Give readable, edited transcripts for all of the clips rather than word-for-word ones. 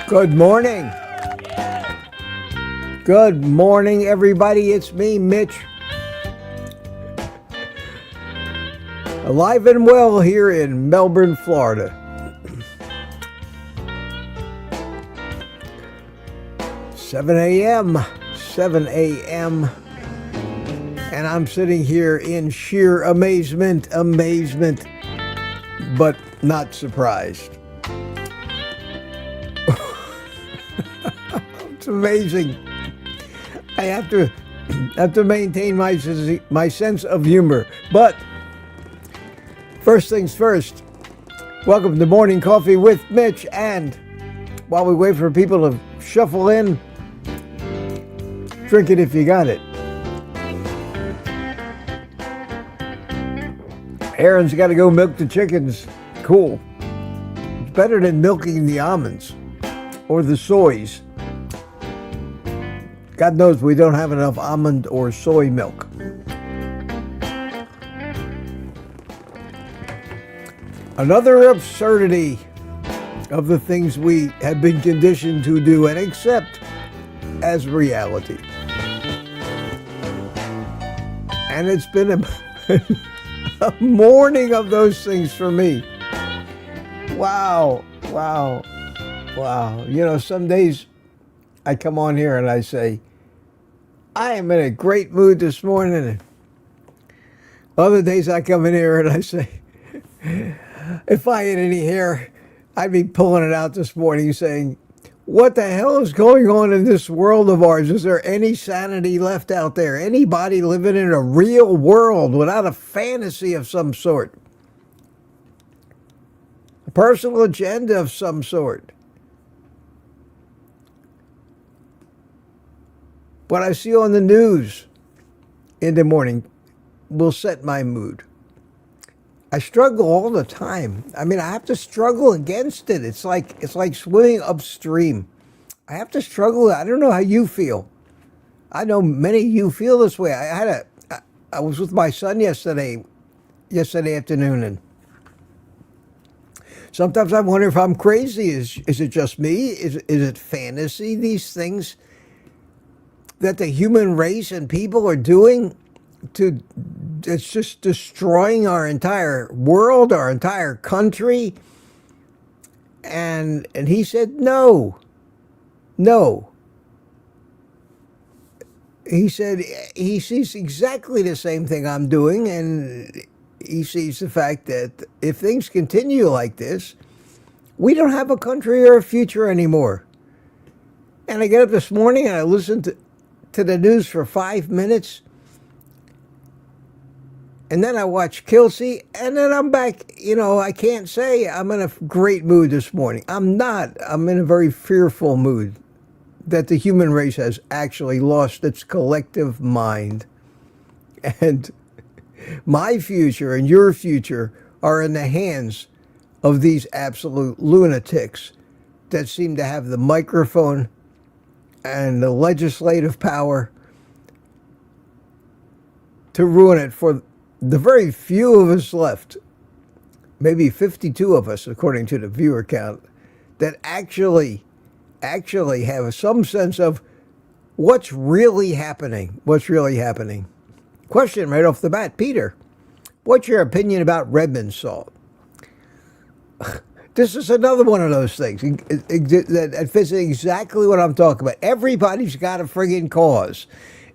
Good morning. Good morning, everybody. It's me, Mitch. Alive and well here in Melbourne, Florida. Seven a.m. And I'm sitting here in sheer amazement, but not surprised. It's amazing. I have to maintain my sense of humor. But first things first, welcome to Morning Coffee with Mitch. And while we wait for people to shuffle in, drink it if you got it. Aaron's got to go milk the chickens. Cool. It's better than milking the almonds or the soys. God knows we don't have enough almond or soy milk. Another absurdity of the things we have been conditioned to do and accept as reality. And it's been a morning of those things for me. Wow. You know, some days I come on here and I say, I am in a great mood this morning. Other days I come in here and I say, if I had any hair, I'd be pulling it out this morning saying, what the hell is going on in this world of ours? Is there any sanity left out there? Anybody living in a real world without a fantasy of some sort? A personal agenda of some sort? What I see on the news in the morning will set my mood. I struggle all the time. I mean, I have to struggle against it. It's like swimming upstream. I have to struggle. I don't know how you feel. I know many of you feel this way. I was with my son yesterday afternoon, and sometimes I wonder if I'm crazy. Is it just me? Is it fantasy? These things that the human race and people are doing it's just destroying our entire world, our entire country. And he said, no. He said he sees exactly the same thing I'm doing, and he sees the fact that if things continue like this, we don't have a country or a future anymore. And I get up this morning and I listened to the news for 5 minutes, and then I watch Kelsey, and then I'm back. You know, I can't say I'm in a great mood this morning. I'm not. I'm in a very fearful mood that the human race has actually lost its collective mind. And my future and your future are in the hands of these absolute lunatics that seem to have the microphone and the legislative power to ruin it for the very few of us left, maybe 52 of us, according to the viewer count, that actually have some sense of what's really happening. Question right off the bat, Peter, what's your opinion about Redmond salt? This is another one of those things that fits exactly what I'm talking about. Everybody's got a friggin' cause.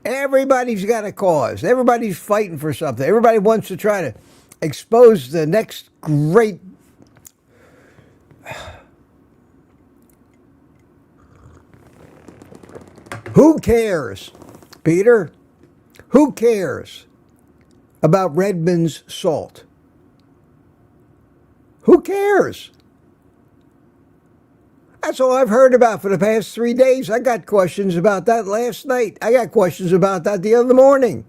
Everybody's got a cause. Everybody's fighting for something. Everybody wants to try to expose the next great... Who cares? Peter, who cares about Redmond's salt? Who cares? That's all I've heard about for the past 3 days. I got questions about that last night. I got questions about that the other morning.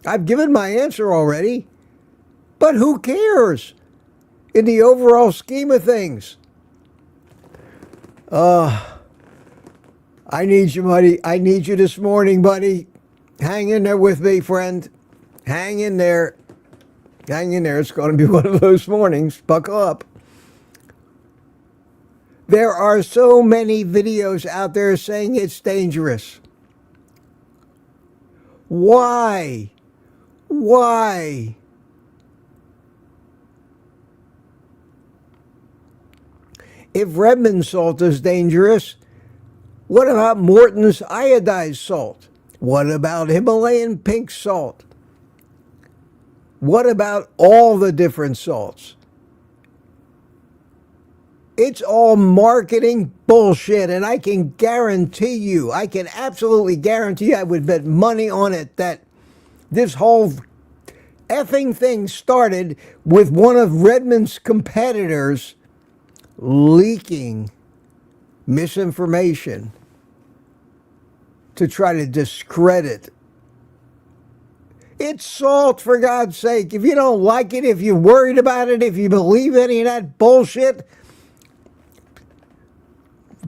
I've given my answer already. But who cares in the overall scheme of things? I need you, buddy. I need you this morning, buddy. Hang in there with me, friend. Hang in there. Hang in there. It's going to be one of those mornings. Buckle up. There are so many videos out there saying it's dangerous. Why? Why? If Redmond salt is dangerous, what about Morton's iodized salt? What about Himalayan pink salt? What about all the different salts? It's all marketing bullshit, and I can guarantee you, I can absolutely guarantee you, I would bet money on it, that this whole effing thing started with one of Redmond's competitors leaking misinformation to try to discredit. It's salt, for God's sake. If you don't like it, if you're worried about it, if you believe any of that bullshit,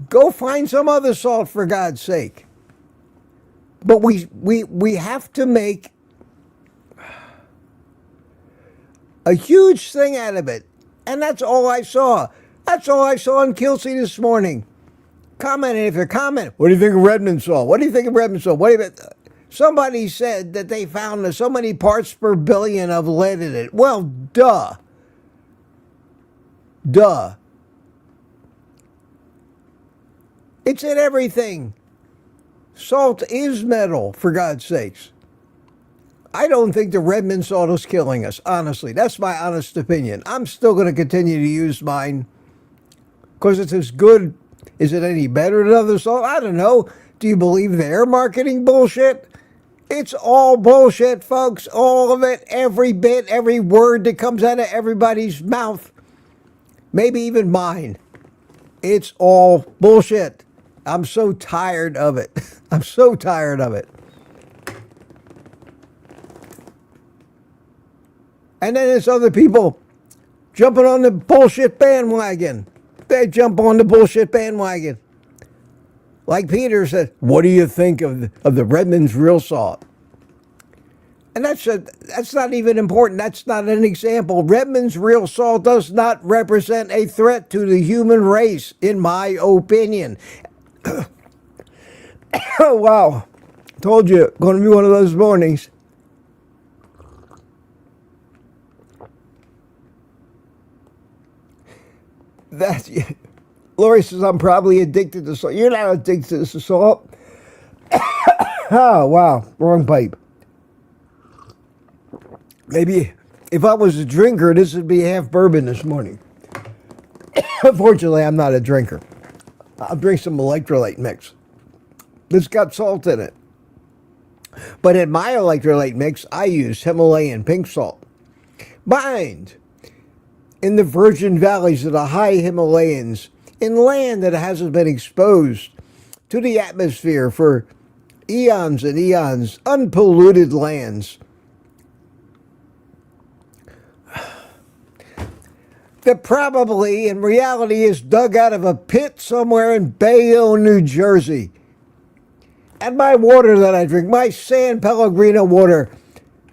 go find some other salt, for God's sake. But we have to make a huge thing out of it. And that's all I saw. That's all I saw in Kelsey this morning. Commenting, if you're commenting, what do you think of Redmond salt? What do you think of Redmond salt? What do you think? Somebody said that they found so many parts per billion of lead in it. Well, duh. Duh. It's in everything. Salt is metal, for God's sakes. I don't think the Redmond salt is killing us, honestly. That's my honest opinion. I'm still going to continue to use mine because it's as good. Is it any better than other salt? I don't know. Do you believe their marketing bullshit? It's all bullshit, folks. All of it, every bit, every word that comes out of everybody's mouth. Maybe even mine. It's all bullshit. I'm so tired of it. I'm so tired of it. And then there's other people jumping on the bullshit bandwagon. They jump on the bullshit bandwagon. Like Peter said, what do you think of the Redmond's real salt? And that's not even important. That's not an example. Redmond's real salt does not represent a threat to the human race, in my opinion. Oh, wow. Told you, going to be one of those mornings. Lori says, I'm probably addicted to salt. You're not addicted to salt. Oh, wow. Wrong pipe. Maybe if I was a drinker, this would be half bourbon this morning. Unfortunately, I'm not a drinker. I'll drink some electrolyte mix. It's got salt in it. But in my electrolyte mix, I use Himalayan pink salt. Mind, in the Virgin Valleys of the high Himalayas, in land that hasn't been exposed to the atmosphere for eons and eons, unpolluted lands, that probably in reality is dug out of a pit somewhere in Bayonne, New Jersey. And my water that I drink, my San Pellegrino water,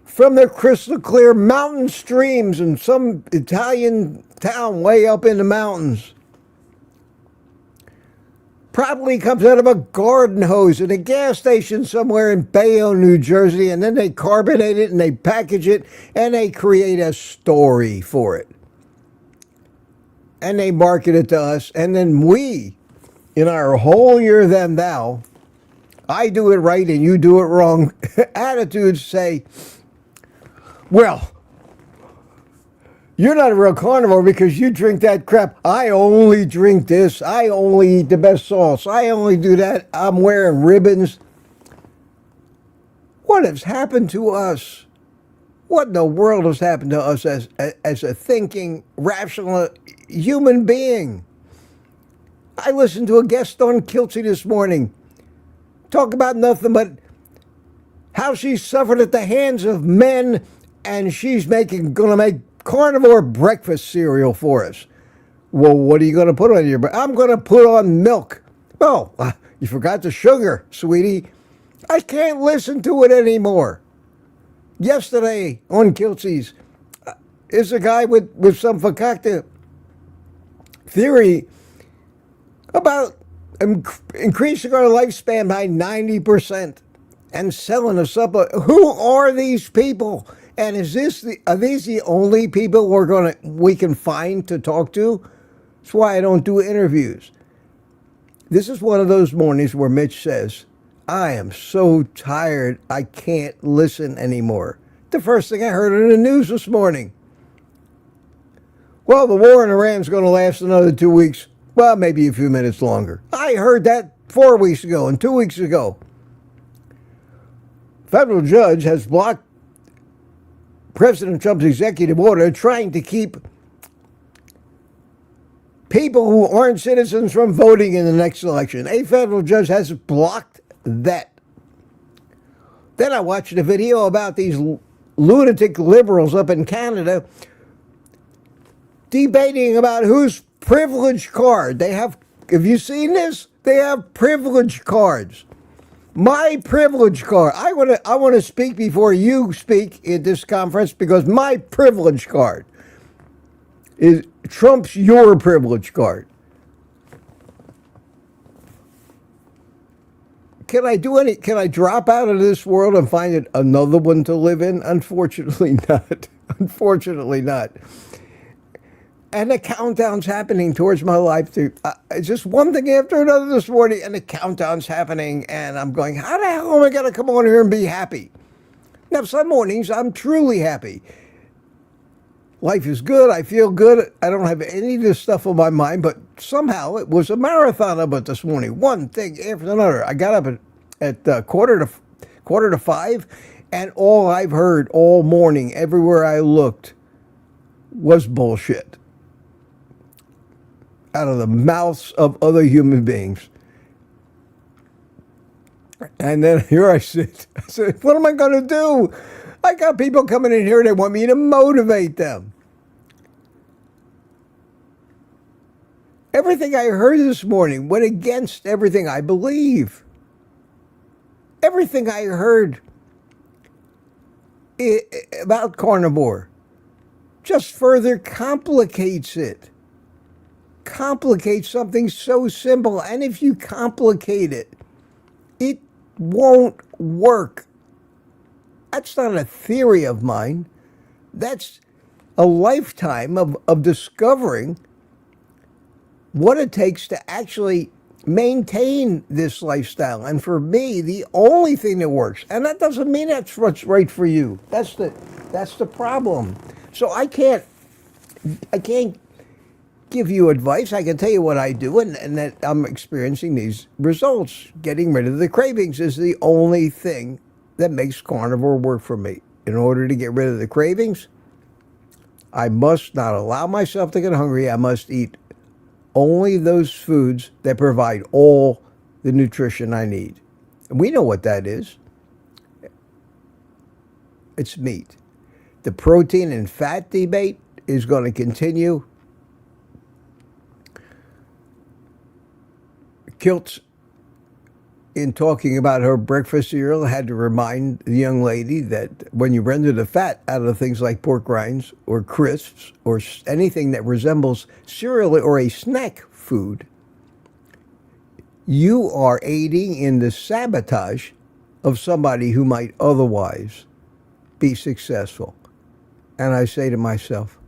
from the crystal clear mountain streams in some Italian town way up in the mountains, probably comes out of a garden hose in a gas station somewhere in Bayonne, New Jersey, and then they carbonate it and they package it and they create a story for it. And they market it to us, and then we, in our holier than thou, I do it right and you do it wrong attitudes say, well, you're not a real carnivore because you drink that crap. I only drink this. I only eat the best sauce. I only do that. I'm wearing ribbons. What has happened to us? What in the world has happened to us as a thinking, rational human being? I listened to a guest on Kiltsy this morning talk about nothing but how she suffered at the hands of men, and she's gonna make carnivore breakfast cereal for us. Well, what are you going to put on your bread? I'm going to put on milk. Oh, you forgot the sugar, sweetie. I can't listen to it anymore. Yesterday on Kiltsy's is a guy with some fakakta theory about increasing our lifespan by 90% and selling us up. Who are these people? And are these the only people we can find to talk to? That's why I don't do interviews. This is one of those mornings where Mitch says, I am so tired, I can't listen anymore. The first thing I heard in the news this morning. Well, the war in Iran is going to last another 2 weeks. Well, maybe a few minutes longer. I heard that 4 weeks ago and 2 weeks ago. Federal judge has blocked President Trump's executive order trying to keep people who aren't citizens from voting in the next election. A federal judge has blocked that. Then I watched a video about these lunatic liberals up in Canada debating about whose privilege card they have. Have you seen this? They have privilege cards. My privilege card. I want to speak before you speak at this conference because my privilege card trumps your privilege card. Can I drop out of this world and find another one to live in? Unfortunately not. Unfortunately not. And the countdown's happening towards my life too. It's just one thing after another this morning, and the countdown's happening, and I'm going, how the hell am I going to come on here and be happy? Now, some mornings I'm truly happy. Life is good. I feel good. I don't have any of this stuff on my mind, but somehow it was a marathon of it this morning. One thing after another. I got up at quarter to 5, and all I've heard all morning, everywhere I looked, was bullshit out of the mouths of other human beings. And then here I sit. I said, what am I going to do? I got people coming in here, they want me to motivate them. Everything I heard this morning went against everything I believe. Everything I heard about carnivore just further complicates it. Complicates something so simple. And if you complicate it, it won't work. That's not a theory of mine. That's a lifetime of discovering what it takes to actually maintain this lifestyle. And for me, the only thing that works, and that doesn't mean that's what's right for you. That's the problem. So I can't give you advice. I can tell you what I do, and that I'm experiencing these results. Getting rid of the cravings is the only thing that makes carnivore work for me. In order to get rid of the cravings, I must not allow myself to get hungry. I must eat only those foods that provide all the nutrition I need. And we know what that is. It's meat. The protein and fat debate is going to continue. Kiltz, in talking about her breakfast cereal, had to remind the young lady that when you render the fat out of things like pork rinds or crisps or anything that resembles cereal or a snack food, you are aiding in the sabotage of somebody who might otherwise be successful. And I say to myself,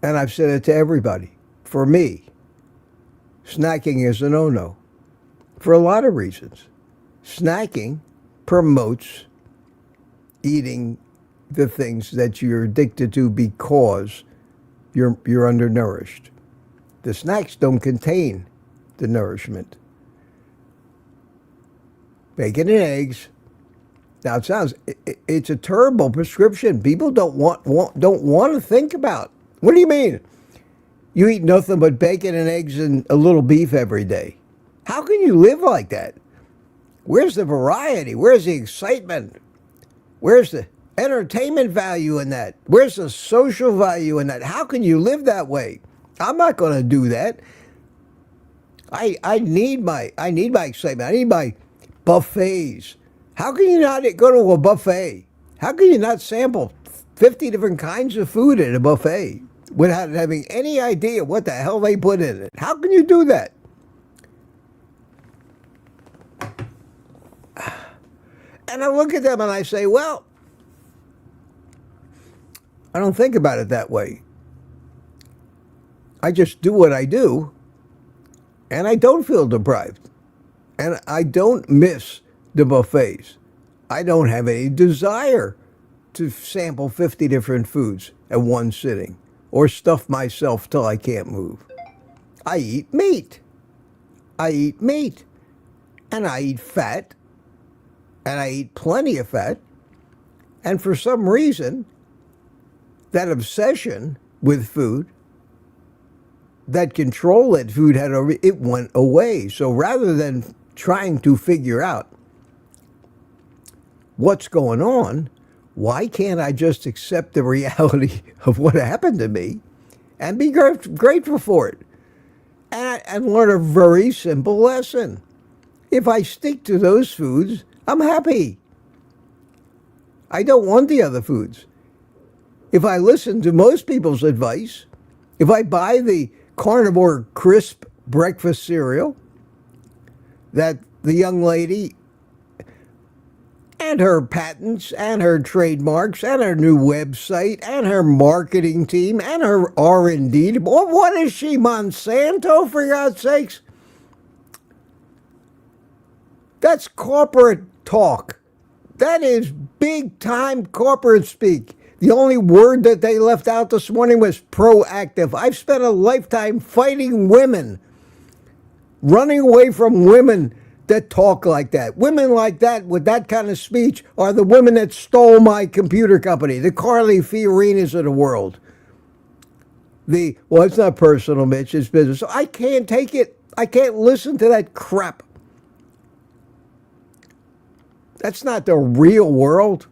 and I've said it to everybody, for me, snacking is a no-no. For a lot of reasons. Snacking promotes eating the things that you're addicted to because you're undernourished. The snacks don't contain the nourishment. Bacon and eggs, Now it sounds it's a terrible prescription. People don't want to think about. What do you mean? You eat nothing but bacon and eggs and a little beef every day. How can you live like that? Where's the variety? Where's the excitement? Where's the entertainment value in that? Where's the social value in that? How can you live that way? I'm not going to do that. I need my excitement. I need my buffets. How can you not go to a buffet? How can you not sample 50 different kinds of food at a buffet without having any idea what the hell they put in it? How can you do that? And I look at them and I say, well, I don't think about it that way. I just do what I do, and I don't feel deprived. And I don't miss the buffets. I don't have any desire to sample 50 different foods at one sitting or stuff myself till I can't move. I eat meat. I eat meat. And I eat fat. And I eat plenty of fat. And for some reason, that obsession with food, that control that food had over it went away. So rather than trying to figure out what's going on, why can't I just accept the reality of what happened to me and be grateful for it and learn a very simple lesson? If I stick to those foods, I'm happy. I don't want the other foods. If I listen to most people's advice, if I buy the carnivore crisp breakfast cereal that the young lady and her patents and her trademarks and her new website and her marketing team and her R&D, what is she, Monsanto, for God's sakes? That's corporate talk. That is big-time corporate speak. The only word that they left out this morning was proactive. I've spent a lifetime fighting women, running away from women that talk like that. Women like that with that kind of speech are the women that stole my computer company, the Carly Fiorinas of the world. Well, it's not personal, Mitch, it's business. So I can't take it. I can't listen to that crap. That's not the real world.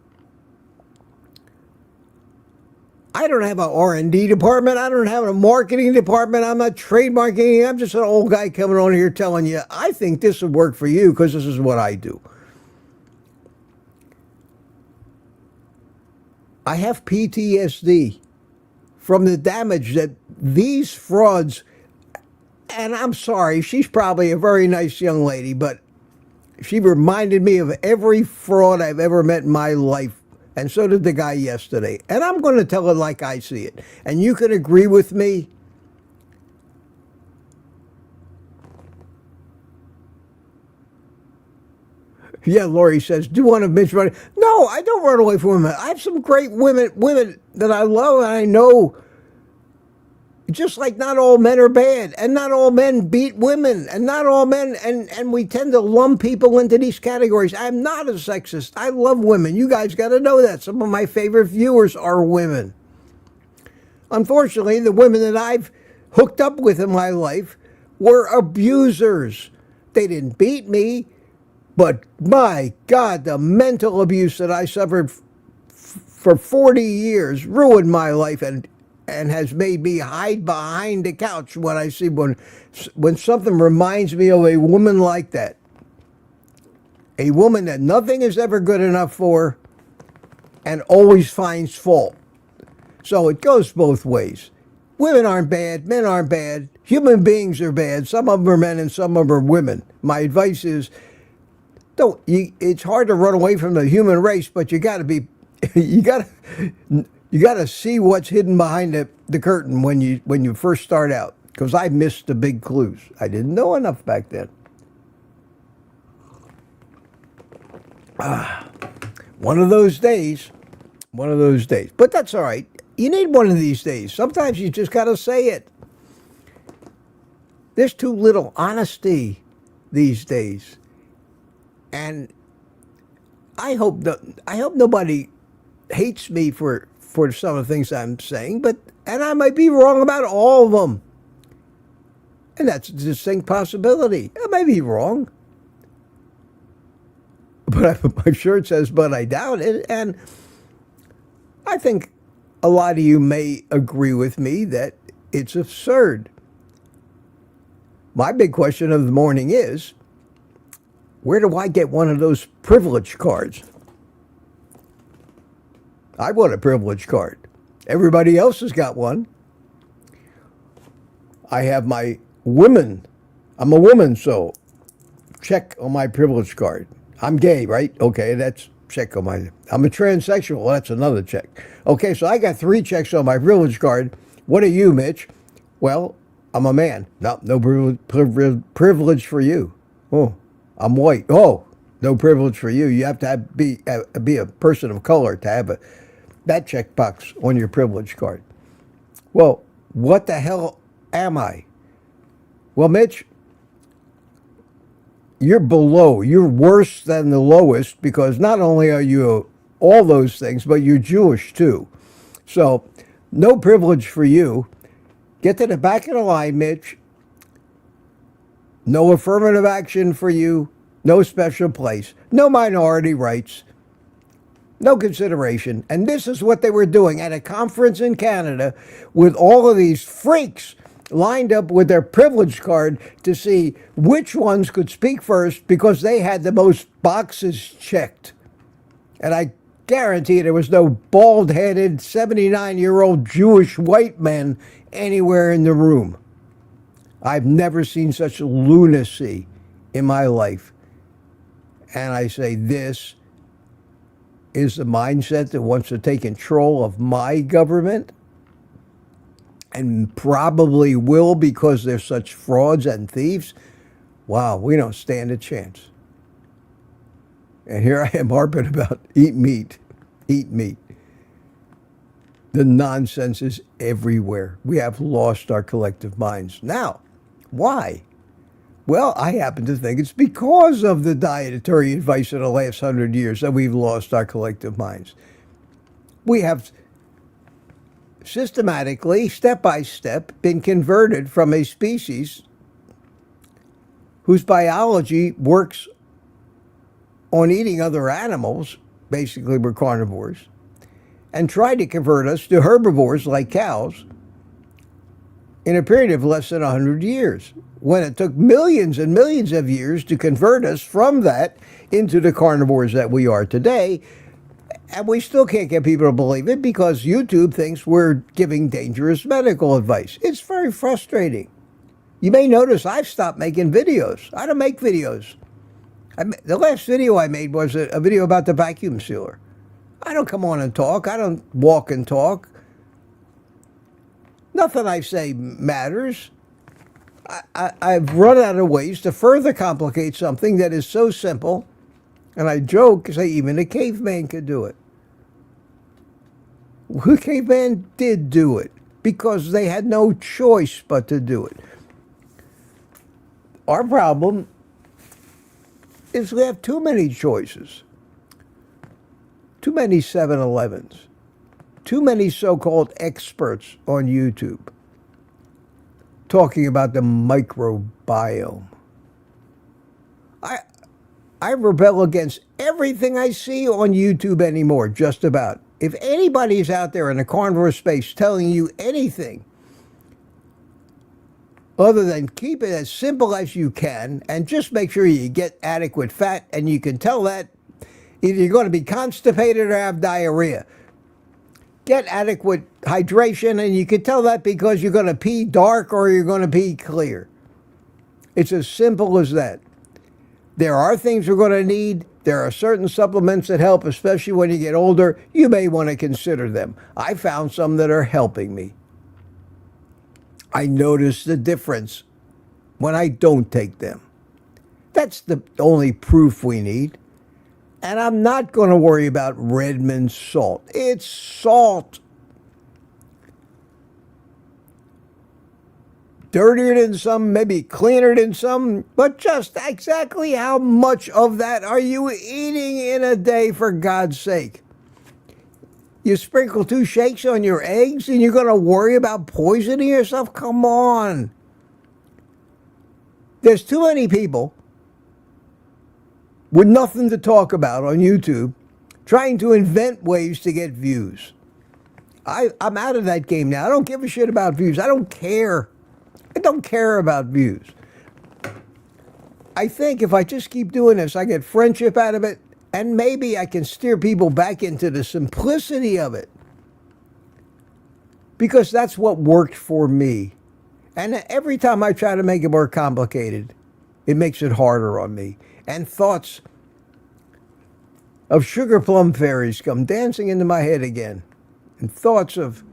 I don't have an R&D department. I don't have a marketing department. I'm not trademarking. I'm just an old guy coming on here telling you, I think this would work for you because this is what I do. I have PTSD from the damage that these frauds, and I'm sorry, she's probably a very nice young lady, but she reminded me of every fraud I've ever met in my life. And so did the guy yesterday. And I'm going to tell it like I see it. And you can agree with me. Yeah, Lori says, do one of Mitch running? No, I don't run away from women. I have some great women that I love and I know. Just like not all men are bad, and not all men beat women, and not all men, and we tend to lump people into these categories. I'm not a sexist. I love women. You guys got to know that. Some of my favorite viewers are women. Unfortunately, the women that I've hooked up with in my life were abusers. They didn't beat me, but my God, the mental abuse that I suffered for 40 years ruined my life and has made me hide behind the couch when I see when something reminds me of a woman like that. A woman that nothing is ever good enough for and always finds fault. So it goes both ways. Women aren't bad, men aren't bad, human beings are bad. Some of them are men and some of them are women. My advice is, it's hard to run away from the human race, but you got to see what's hidden behind the curtain when you first start out. Because I missed the big clues. I didn't know enough back then. One of those days. But that's all right. You need one of these days. Sometimes you just got to say it. There's too little honesty these days. And I hope nobody hates me for some of the things I'm saying, and I might be wrong about all of them. And that's a distinct possibility. I may be wrong. But my shirt says, but I doubt it. And I think a lot of you may agree with me that it's absurd. My big question of the morning is, where do I get one of those privilege cards? I want a privilege card. Everybody else has got one. I have my women. I'm a woman, so check on my privilege card. I'm gay, right? Okay, that's check on my. I'm a transsexual. That's another check. Okay, so I got 3 checks on my privilege card. What are you, Mitch? Well, I'm a man. No privilege for you. Oh, I'm white. Oh, no privilege for you. You have to be a person of color to have that checkbox on your privilege card. Well, what the hell am I? Well, Mitch, you're below. You're worse than the lowest, because not only are you all those things, but you're Jewish too. So, no privilege for you. Get to the back of the line, Mitch. No affirmative action for you. No special place. No minority rights. No consideration. And this is what they were doing at a conference in Canada with all of these freaks lined up with their privilege card to see which ones could speak first, because they had the most boxes checked. And I guarantee there was no bald-headed 79-year-old Jewish white man anywhere in the room. I've never seen such lunacy in my life. And I say, this is the mindset that wants to take control of my government, and probably will, because they're such frauds and thieves. Wow, we don't stand a chance. And here I am harping about eat meat, eat meat. The nonsense is everywhere. We have lost our collective minds. Now, why? Well, I happen to think it's because of the dietary advice of the last 100 years that we've lost our collective minds. We have systematically, step by step, been converted from a species whose biology works on eating other animals, basically we're carnivores, and tried to convert us to herbivores like cows in a period of less than 100 years, when it took millions and millions of years to convert us from that into the carnivores that we are today. And we still can't get people to believe it, because YouTube thinks we're giving dangerous medical advice. It's very frustrating. You may notice I've stopped making videos. I don't make videos. The last video I made was a video about the vacuum sealer. I don't come on and talk. I don't walk and talk. Nothing I say matters. I've run out of ways to further complicate something that is so simple. And I joke, say even a caveman could do it. The caveman did do it because they had no choice but to do it. Our problem is we have too many choices. Too many 7-Elevens. Too many so-called experts on YouTube talking about the microbiome. I rebel against everything I see on YouTube anymore, just about. If anybody's out there in the carnivore space telling you anything other than keep it as simple as you can and just make sure you get adequate fat, and you can tell that either you're going to be constipated or have diarrhea. Get adequate hydration, and you can tell that because you're going to pee dark or you're going to pee clear. It's as simple as that. There are things we're going to need. There are certain supplements that help, especially when you get older. You may want to consider them. I found some that are helping me. I notice the difference when I don't take them. That's the only proof we need. And I'm not going to worry about Redmond salt. It's salt. dirtier than some, maybe cleaner than some, but just exactly how much of that are you eating in a day, for God's sake? You sprinkle 2 shakes on your eggs and you're going to worry about poisoning yourself? Come on. There's too many people with nothing to talk about on YouTube trying to invent ways to get views. I'm out of that game now. I don't give a shit about views. I don't care. I don't care about views. I think if I just keep doing this, I get friendship out of it, and maybe I can steer people back into the simplicity of it. Because that's what worked for me. And every time I try to make it more complicated, it makes it harder on me. And thoughts of sugar plum fairies come dancing into my head again. And thoughts of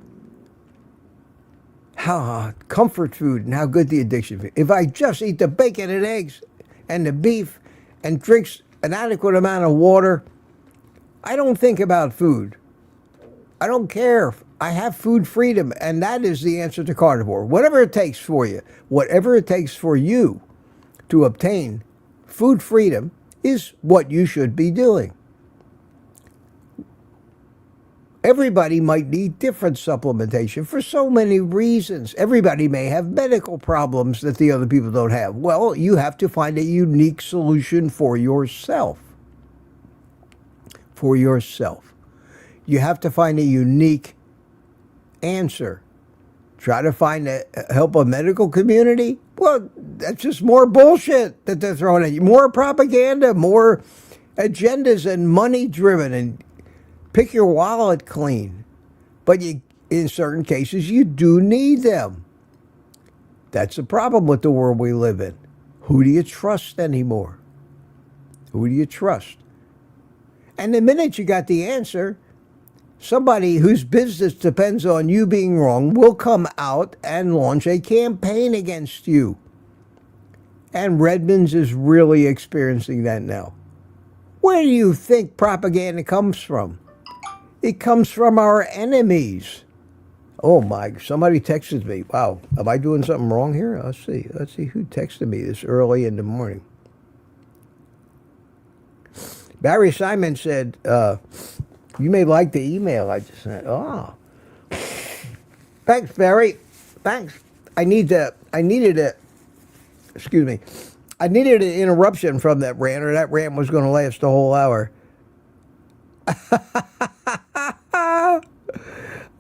how comfort food and how good the addiction is. If I just eat the bacon and eggs and the beef and drinks an adequate amount of water, I don't think about food. I don't care. I have food freedom, and that is the answer to carnivore. Whatever it takes for you, whatever it takes for you to obtain food freedom is what you should be doing. Everybody might need different supplementation for so many reasons. Everybody may have medical problems that the other people don't have. Well, you have to find a unique solution for yourself. For yourself. You have to find a unique answer. Try to help a medical community? Well, that's just more bullshit that they're throwing at you. More propaganda, more agendas and money driven, and pick your wallet clean. But in certain cases, you do need them. That's the problem with the world we live in. Who do you trust anymore? Who do you trust? And the minute you got the answer, somebody whose business depends on you being wrong will come out and launch a campaign against you. And Redmond's is really experiencing that now. Where do you think propaganda comes from? It comes from our enemies. Oh my, somebody texted me. Wow, am I doing something wrong here? Let's see who texted me this early in the morning. Barry Simon said, you may like the email I just sent. Oh. Thanks, Barry. Thanks. I needed an interruption from that rant, or that rant was going to last a whole hour.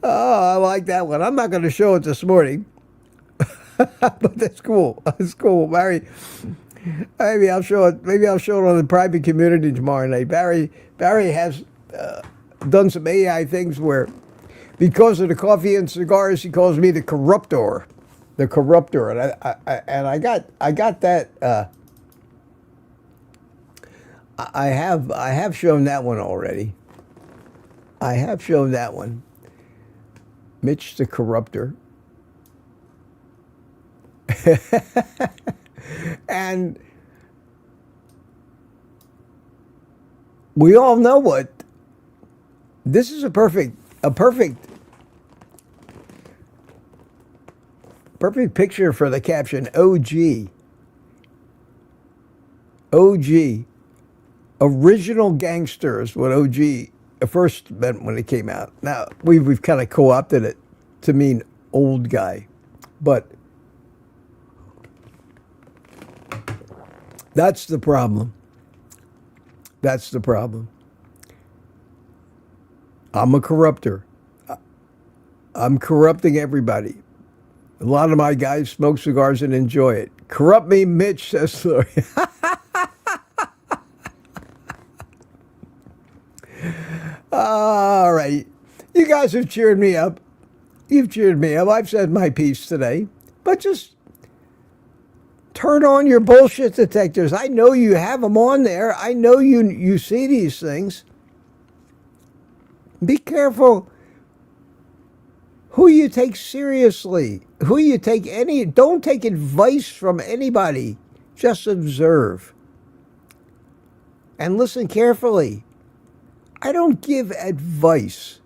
Oh, I like that one. I'm not going to show it this morning. But that's cool. That's cool. Barry, maybe I'll show it on the private community tomorrow night. Barry has done some AI things where, because of the coffee and cigars, he calls me the corruptor. The corruptor. And I got that. I have shown that one already. I have shown that one. Mitch the Corruptor. And we all know what. This is a perfect picture for the caption. OG. Original gangsters, what OG first meant when it came out. Now, we've kind of co-opted it to mean old guy. But that's the problem. That's the problem. I'm a corruptor. I'm corrupting everybody. A lot of my guys smoke cigars and enjoy it. Corrupt me, Mitch, says Lori. All right. You guys have cheered me up. You've cheered me up. I've said my piece today. But just turn on your bullshit detectors. I know you have them on there. I know you see these things. Be careful who you take seriously. Don't take advice from anybody. Just observe. And listen carefully. I don't give advice.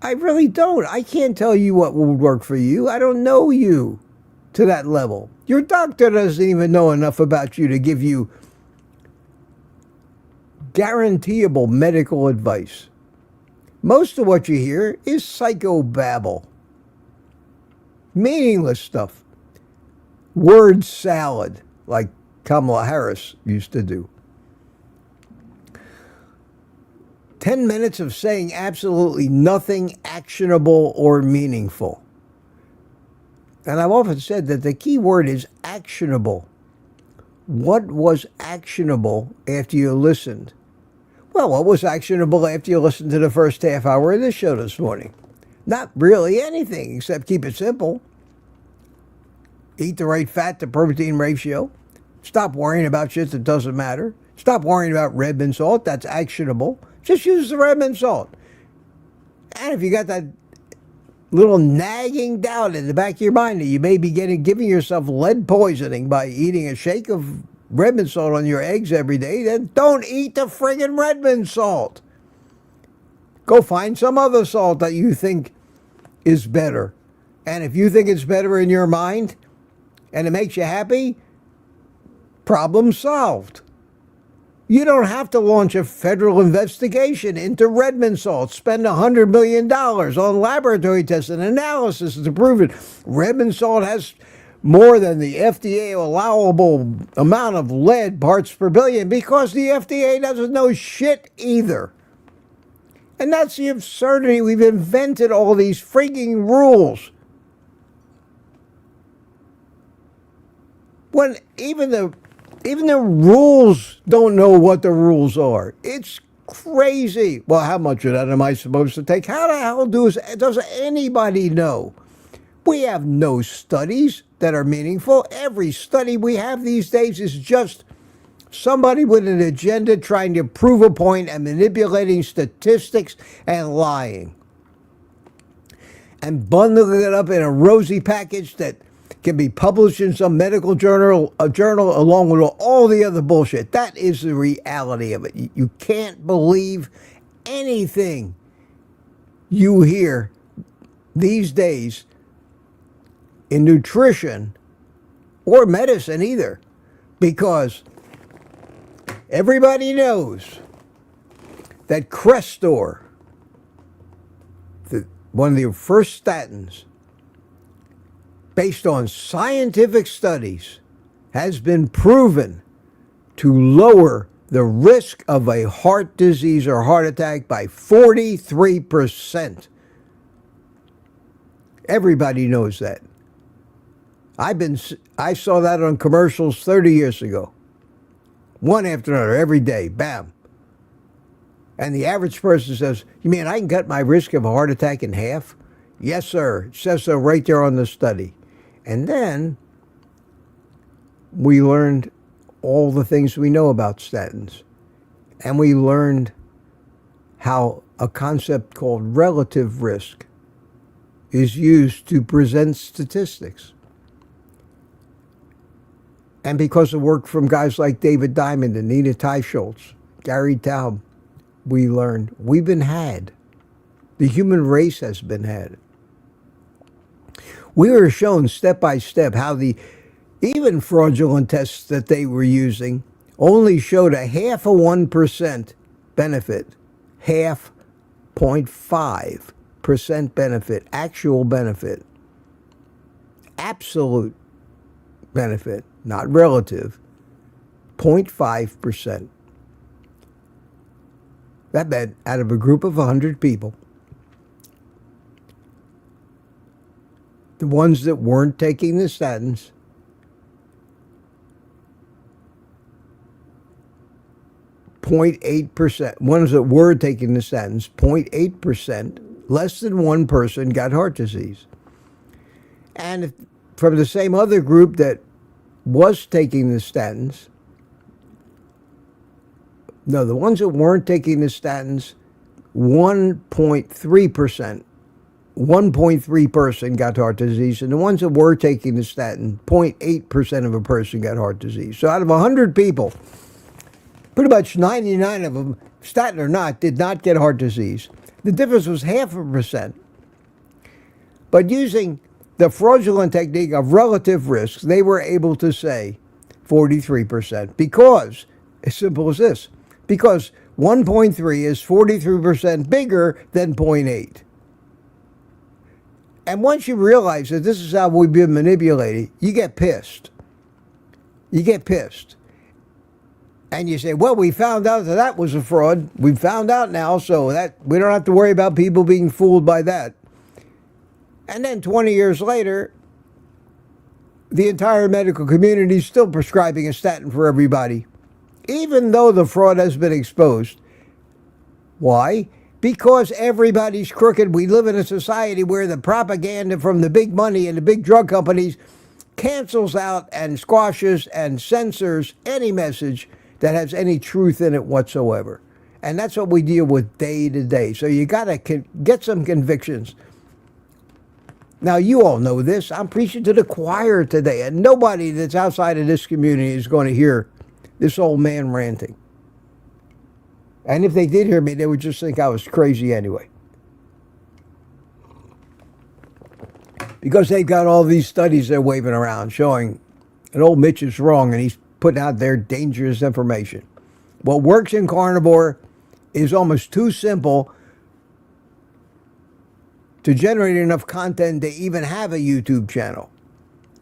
I really don't. I can't tell you what will work for you. I don't know you. to that level. Your doctor doesn't even know enough about you to give you guaranteeable medical advice. Most of what you hear is psychobabble. Meaningless stuff. Word salad, like Kamala Harris used to do. 10 minutes of saying absolutely nothing actionable or meaningful. And I've often said that the key word is actionable. What was actionable after you listened? Well, what was actionable after you listened to the first half hour of this show this morning? Not really anything, except keep it simple. Eat the right fat to protein ratio. Stop worrying about shit that doesn't matter. Stop worrying about red mint salt. That's actionable. Just use the red mint salt. And if you got that little nagging doubt in the back of your mind that you may be giving yourself lead poisoning by eating a shake of red mint salt on your eggs every day, then don't eat the friggin' red mint salt. Go find some other salt that you think is better. And if you think it's better in your mind and it makes you happy, problem solved. You don't have to launch a federal investigation into red mint salt, spend $100 million on laboratory tests and analysis to prove it. Red mint salt has more than the FDA allowable amount of lead parts per billion because the FDA doesn't know shit either. And that's the absurdity. We've invented all these freaking rules. When even the rules don't know what the rules are. It's crazy. Well, how much of that am I supposed to take? How the hell does anybody know? We have no studies that are meaningful. Every study we have these days is just somebody with an agenda trying to prove a point and manipulating statistics and lying. And bundling it up in a rosy package that can be published in some medical journal, along with all the other bullshit. That is the reality of it. You can't believe anything you hear these days in nutrition or medicine either, because everybody knows that Crestor, one of the first statins, based on scientific studies, has been proven to lower the risk of a heart disease or heart attack by 43%. Everybody knows that. I saw that on commercials 30 years ago. One after another, every day, bam. And the average person says, you mean I can cut my risk of a heart attack in half? Yes, sir. It says so right there on the study. And then we learned all the things we know about statins. And we learned how a concept called relative risk is used to present statistics. And because of work from guys like David Diamond, Anita Teicholz, Gary Taub, we learned we've been had. The human race has been had. We were shown step by step how the even fraudulent tests that they were using only showed a 0.5% benefit, 0.5% benefit, actual benefit, absolute benefit, not relative, 0.5%. That meant out of a group of 100 people, the ones that weren't taking the statins, 0.8%, ones that were taking the statins, 0.8%, less than one person got heart disease. And from the same other group that was taking the statins, no, the ones that weren't taking the statins, 1.3%, 1.3 person got heart disease, and the ones that were taking the statin, 0.8% of a person got heart disease. So out of 100 people, pretty much 99 of them, statin or not, did not get heart disease. The difference was 0.5%. But using the fraudulent technique of relative risks, they were able to say 43% because, as simple as this, because 1.3 is 43% bigger than 0.8. And once you realize that this is how we've been manipulated, you get pissed. You get pissed. And you say, well, we found out that that was a fraud. We found out now, so that we don't have to worry about people being fooled by that. And then 20 years later, the entire medical community is still prescribing a statin for everybody, even though the fraud has been exposed. Why? Because everybody's crooked. We live in a society where the propaganda from the big money and the big drug companies cancels out and squashes and censors any message that has any truth in it whatsoever. And that's what we deal with day to day. So you got to get some convictions. Now, you all know this. I'm preaching to the choir today, and nobody that's outside of this community is going to hear this old man ranting. And if they did hear me, they would just think I was crazy anyway. Because they've got all these studies they're waving around showing that old Mitch is wrong and he's putting out their dangerous information. What works in carnivore is almost too simple to generate enough content to even have a YouTube channel.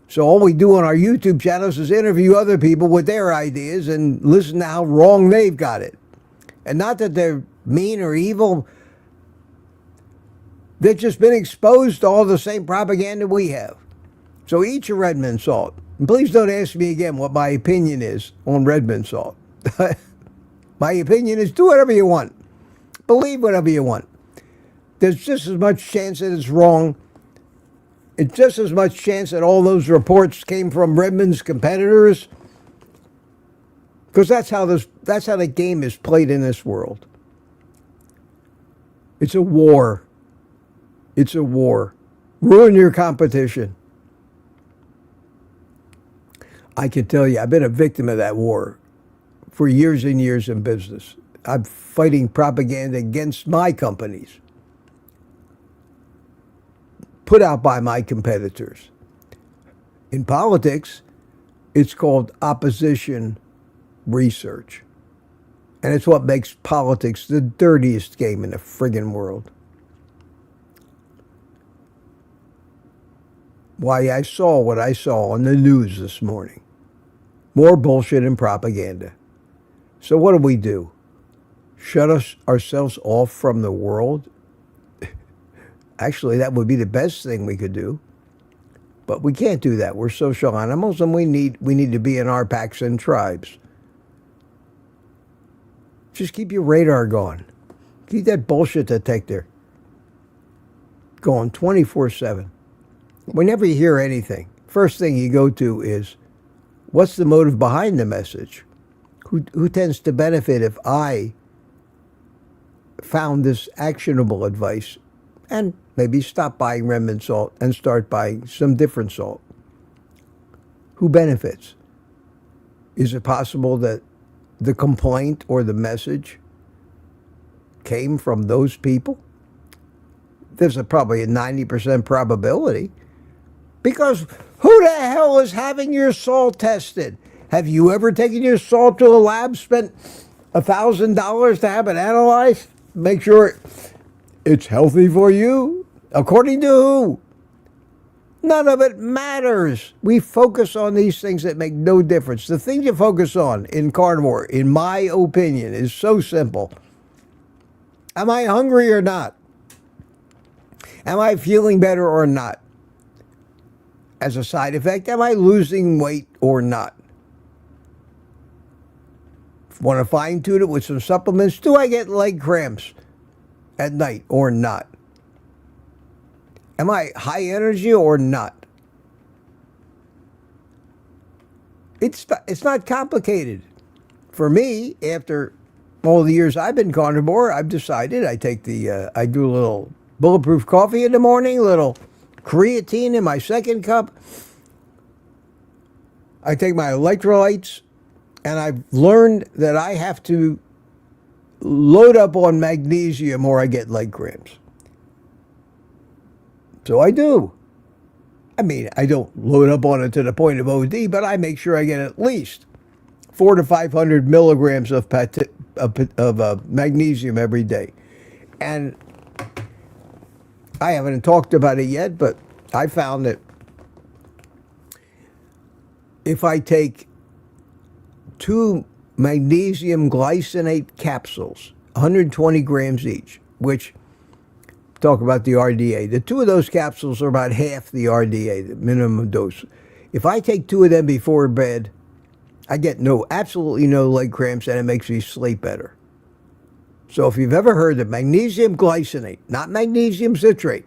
So all we do on our YouTube channels is interview other people with their ideas and listen to how wrong they've got it. And not that they're mean or evil. They've just been exposed to all the same propaganda we have. So eat your red mint salt. And please don't ask me again what my opinion is on red mint salt. My opinion is do whatever you want. Believe whatever you want. There's just as much chance that it's wrong. It's just as much chance that all those reports came from Redmond's competitors. Because that's how the game is played in this world. It's a war. It's a war. Ruin your competition. I can tell you, I've been a victim of that war for years and years in business. I'm fighting propaganda against my companies, put out by my competitors. In politics, it's called opposition research. And it's what makes politics the dirtiest game in the friggin' world. Why, I saw what I saw on the news this morning. More bullshit and propaganda. So what do? Shut ourselves off from the world? Actually, that would be the best thing we could do. But we can't do that. We're social animals, and we need to be in our packs and tribes. Just keep your radar going. Keep that bullshit detector going 24/7. Whenever you hear anything, first thing you go to is, what's the motive behind the message? Who tends to benefit if I found this actionable advice and maybe stop buying remnant salt and start buying some different salt? Who benefits? Is it possible that the complaint or the message came from those people? There's probably a 90% probability. Because who the hell is having your salt tested? Have you ever taken your salt to a lab, spent $1,000 to have it analyzed? Make sure it's healthy for you? According to who? None of it matters. We focus on these things that make no difference. The thing you focus on in carnivore, in my opinion, is so simple. Am I hungry or not? Am I feeling better or not? As a side effect, am I losing weight or not? Want to fine-tune it with some supplements? Do I get leg cramps at night or not? Am I high energy or not? It's not complicated. For me, after all the years I've been carnivore, I've decided I do a little bulletproof coffee in the morning, a little creatine in my second cup. I take my electrolytes, and I've learned that I have to load up on magnesium or I get leg cramps. So I do. I mean, I don't load up on it to the point of OD, but I make sure I get at least 400 to 500 milligrams of magnesium every day. And I haven't talked about it yet, but I found that if I take 2 magnesium glycinate capsules, 120 grams each, which, talk about the RDA. The 2 of those capsules are about half the RDA, the minimum dose. If I take 2 of them before bed, I get absolutely no leg cramps, and it makes me sleep better. So if you've ever heard of magnesium glycinate, not magnesium citrate,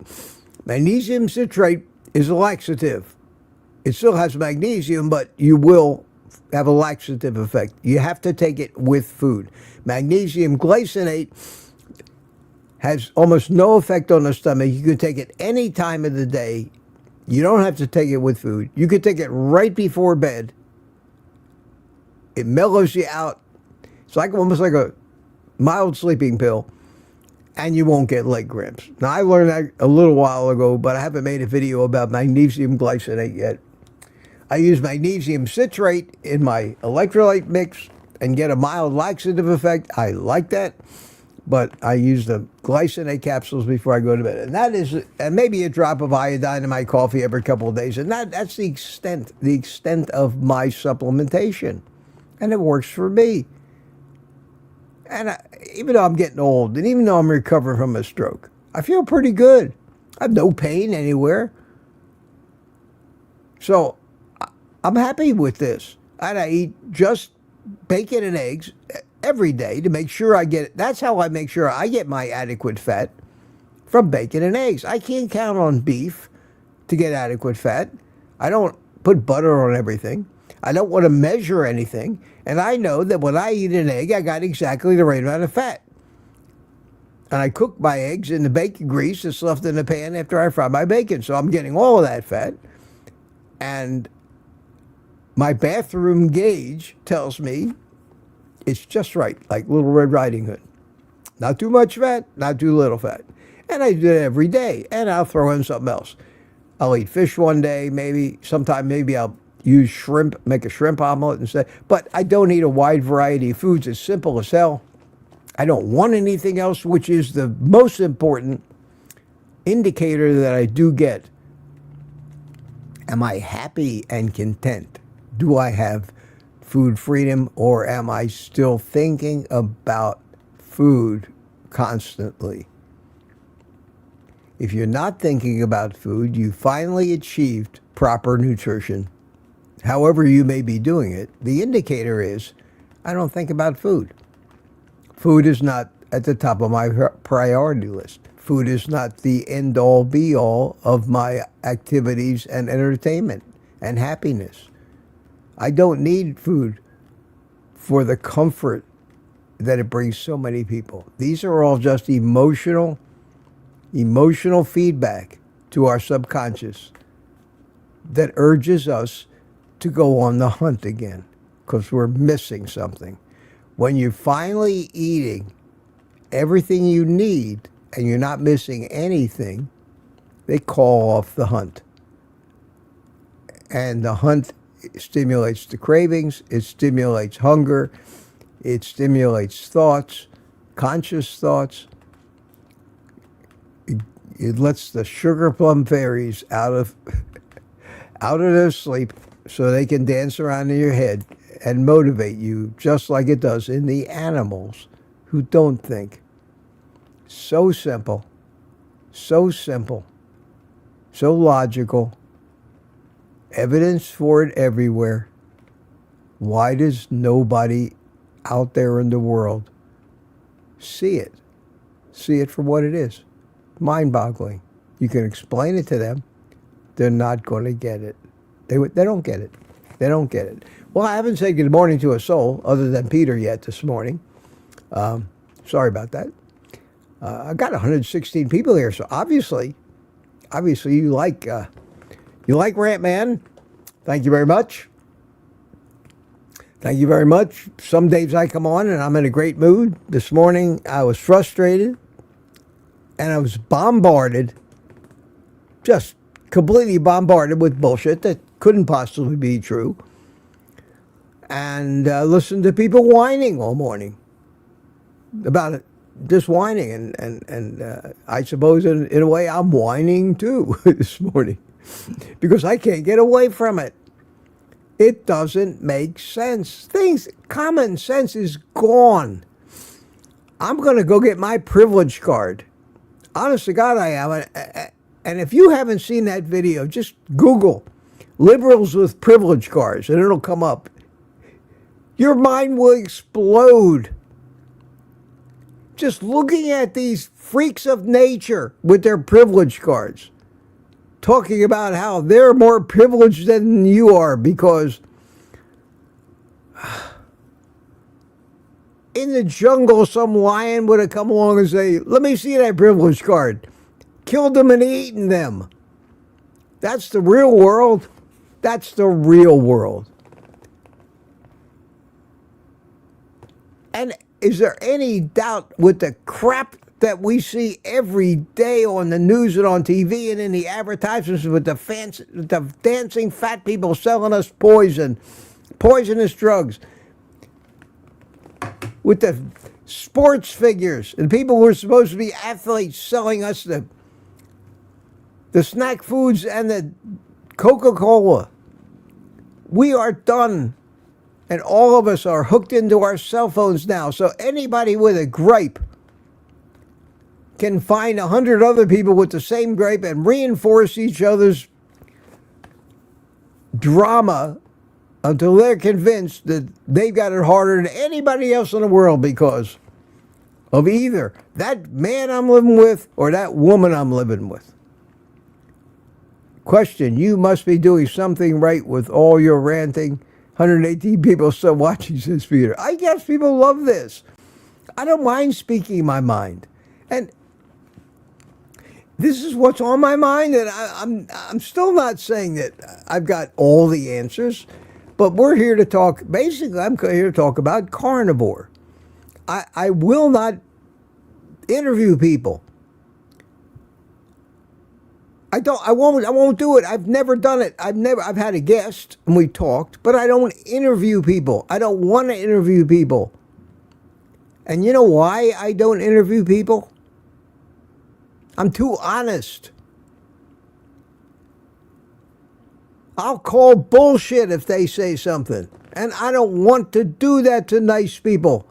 magnesium citrate is a laxative. It still has magnesium, but you will have a laxative effect. You have to take it with food. Magnesium glycinate has almost no effect on the stomach. You can take it any time of the day. You don't have to take it with food. You could take it right before bed. It mellows you out. It's like almost like a mild sleeping pill, and you won't get leg cramps. Now, I learned that a little while ago, but I haven't made a video about magnesium glycinate yet. I use magnesium citrate in my electrolyte mix and get a mild laxative effect. I like that, but I use the glycinate capsules before I go to bed. And that is, and maybe a drop of iodine in my coffee every couple of days. And that's the extent of my supplementation. And it works for me. And even though I'm getting old, and even though I'm recovering from a stroke, I feel pretty good. I have no pain anywhere. So I'm happy with this. And I eat just bacon and eggs every day to make sure I get it. That's how I make sure I get my adequate fat, from bacon and eggs. I can't count on beef to get adequate fat. I don't put butter on everything. I don't want to measure anything. And I know that when I eat an egg, I got exactly the right amount of fat. And I cook my eggs in the bacon grease that's left in the pan after I fry my bacon. So I'm getting all of that fat. And my bathroom gauge tells me it's just right, like Little Red Riding Hood. Not too much fat, not too little fat. And I do it every day. And I'll throw in something else. I'll eat fish one day, maybe. Sometime maybe I'll use shrimp, make a shrimp omelet instead. But I don't eat a wide variety of foods. It's simple as hell. I don't want anything else, which is the most important indicator that I do get. Am I happy and content? Do I have food freedom, or am I still thinking about food constantly? If you're not thinking about food, you finally achieved proper nutrition. However you may be doing it, the indicator is, I don't think about food. Food is not at the top of my priority list. Food is not the end-all, be-all of my activities and entertainment and happiness. I don't need food for the comfort that it brings so many people. These are all just emotional feedback to our subconscious that urges us to go on the hunt again because we're missing something. When you're finally eating everything you need and you're not missing anything, they call off the hunt. And the hunt stimulates the cravings, it stimulates hunger, it stimulates thoughts, conscious thoughts. It lets the sugar plum fairies out of their sleep so they can dance around in your head and motivate you just like it does in the animals who don't think. So simple, so logical, evidence for it everywhere. Why does nobody out there in the world see it? See it for what it is. Mind-boggling. You can explain it to them. They're not going to get it. They don't get it. They don't get it. Well, I haven't said good morning to a soul other than Peter yet this morning. Sorry about that. I got 116 people here, so obviously you like Rant Man. Thank you very much. Thank you very much. Some days I come on and I'm in a great mood. This morning I was frustrated and I was bombarded, just completely bombarded with bullshit that couldn't possibly be true, and listen to people whining all morning about it, just whining, and I suppose in a way I'm whining too this morning because I can't get away from it. It doesn't make sense. Common sense is gone. I'm going to go get my privilege card. Honest to God, I am. And if you haven't seen that video, just Google liberals with privilege cards and it'll come up. Your mind will explode. Just looking at these freaks of nature with their privilege cards, talking about how they're more privileged than you are because in the jungle some lion would have come along and say, let me see that privilege card. Killed them and eaten them. That's the real world. That's the real world. And is there any doubt with the crap that we see every day on the news and on TV and in the advertisements with the dancing fat people selling us poisonous drugs, with the sports figures and people who are supposed to be athletes selling us the snack foods and the Coca-Cola. We are done. And all of us are hooked into our cell phones now. So anybody with a gripe can find 100 other people with the same gripe and reinforce each other's drama until they're convinced that they've got it harder than anybody else in the world because of either that man I'm living with or that woman I'm living with. Question, you must be doing something right with all your ranting. 118 people still watching, says Peter. I guess people love this. I don't mind speaking my mind. And this is what's on my mind, and I'm still not saying that I've got all the answers, but we're here to talk, basically I'm here to talk about carnivore. I will not interview people. I won't do it. I've never done it. I've had a guest and we talked, but I don't interview people. I don't want to interview people. And you know why I don't interview people? I'm too honest. I'll call bullshit if they say something. And I don't want to do that to nice people.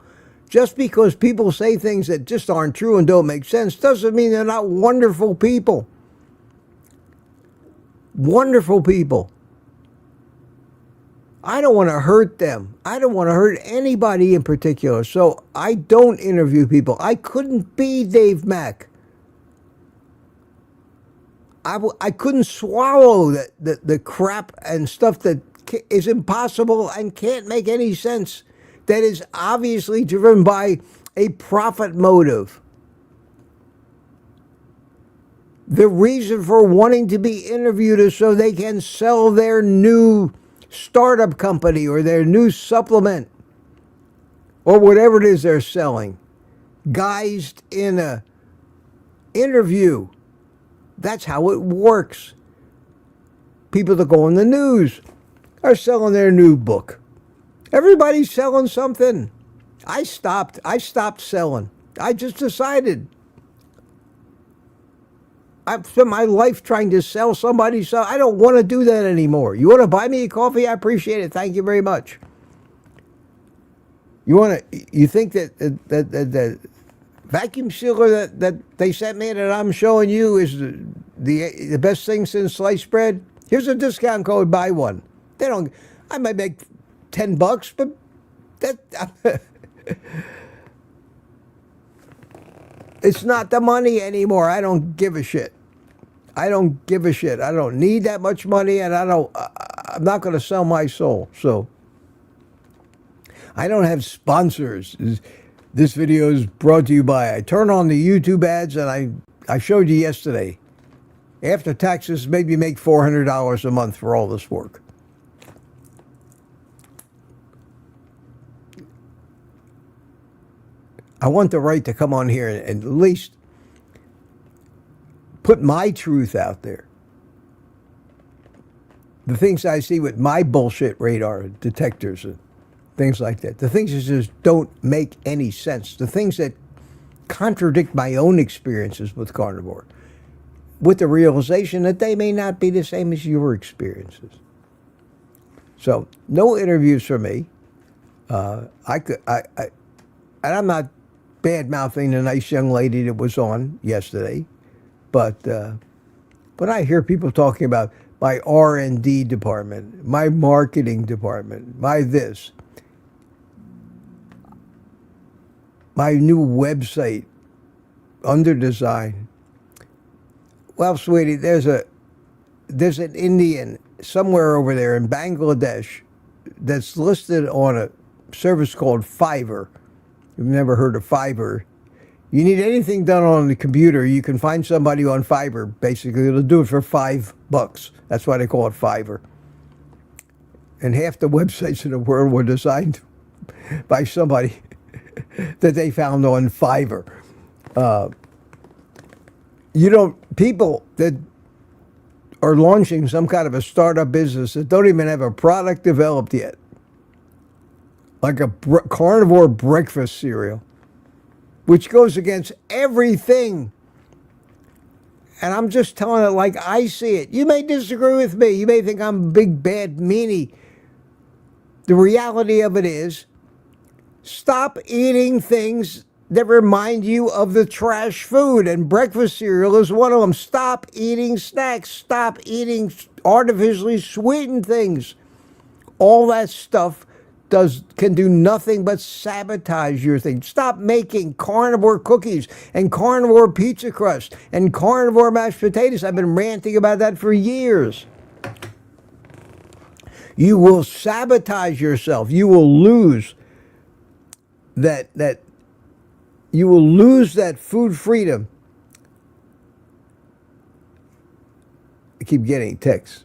Just because people say things that just aren't true and don't make sense doesn't mean they're not wonderful people. Wonderful people. I don't want to hurt them. I don't want to hurt anybody in particular. So I don't interview people. I couldn't be Dave Mack. I couldn't swallow the crap and stuff that is impossible and can't make any sense, that is obviously driven by a profit motive. The reason for wanting to be interviewed is so they can sell their new startup company or their new supplement or whatever it is they're selling, guised in a interview. That's how it works. People that go on the news are selling their new book. Everybody's selling something. I stopped selling. I just decided. I've spent my life trying to sell somebody, so I don't want to do that anymore. You want to buy me a coffee? I appreciate it. Thank you very much. You think that the vacuum sealer that they sent me that I'm showing you is the best thing since sliced bread? Here's a discount code, buy one. I might make $10, but that it's not the money anymore. I don't give a shit. I don't give a shit. I don't need that much money, and I'm not going to sell my soul. So I don't have sponsors. This video is brought to you by, I turn on the YouTube ads, and I showed you yesterday. After taxes, maybe make $400 a month for all this work. I want the right to come on here and at least put my truth out there. The things I see with my bullshit radar detectors and things like that. The things that just don't make any sense. The things that contradict my own experiences with carnivore, with the realization that they may not be the same as your experiences. So, no interviews for me. And I'm not bad-mouthing the nice young lady that was on yesterday, but when I hear people talking about my R&D department, my marketing department, my this, my new website under design. Well, sweetie, there's an Indian somewhere over there in Bangladesh that's listed on a service called Fiverr. You've never heard of Fiverr. You need anything done on the computer, you can find somebody on Fiverr. Basically, it'll do it for $5. That's why they call it Fiverr. And half the websites in the world were designed by somebody that they found on Fiverr. People that are launching some kind of a startup business that don't even have a product developed yet, like a carnivore breakfast cereal, which goes against everything. And I'm just telling it like I see it. You may disagree with me. You may think I'm a big, bad meanie. The reality of it is, stop eating things that remind you of the trash food, and breakfast cereal is one of them. Stop eating snacks. Stop eating artificially sweetened things. All that stuff can do nothing but sabotage your thing. Stop making carnivore cookies and carnivore pizza crust and carnivore mashed potatoes. I've been ranting about that for years. You will sabotage yourself. You will lose that food freedom. I keep getting texts.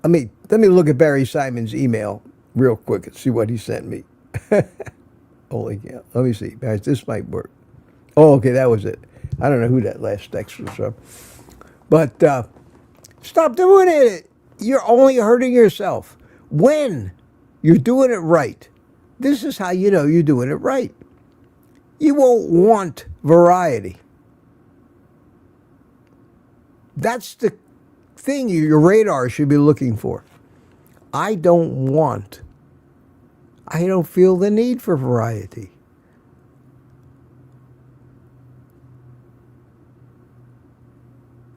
Let me look at Barry Simon's email real quick and see what he sent me. Holy cow. Let me see. This might work. Oh, okay, that was it. I don't know who that last text was from. But stop doing it. You're only hurting yourself. When you're doing it right, this is how you know you're doing it right. You won't want variety. That's the thing your radar should be looking for. I don't feel the need for variety.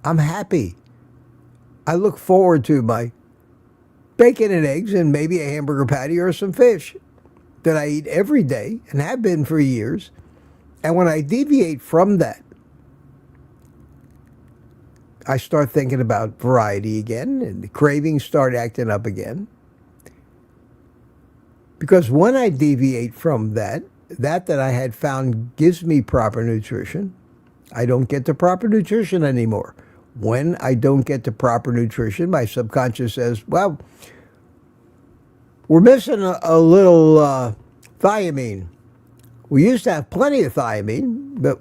I'm happy. I look forward to my bacon and eggs and maybe a hamburger patty or some fish that I eat every day and have been for years. And when I deviate from that, I start thinking about variety again, and the cravings start acting up again. Because when I deviate from that I had found gives me proper nutrition, I don't get the proper nutrition anymore. When I don't get the proper nutrition, my subconscious says, well, we're missing a little thiamine. We used to have plenty of thiamine, but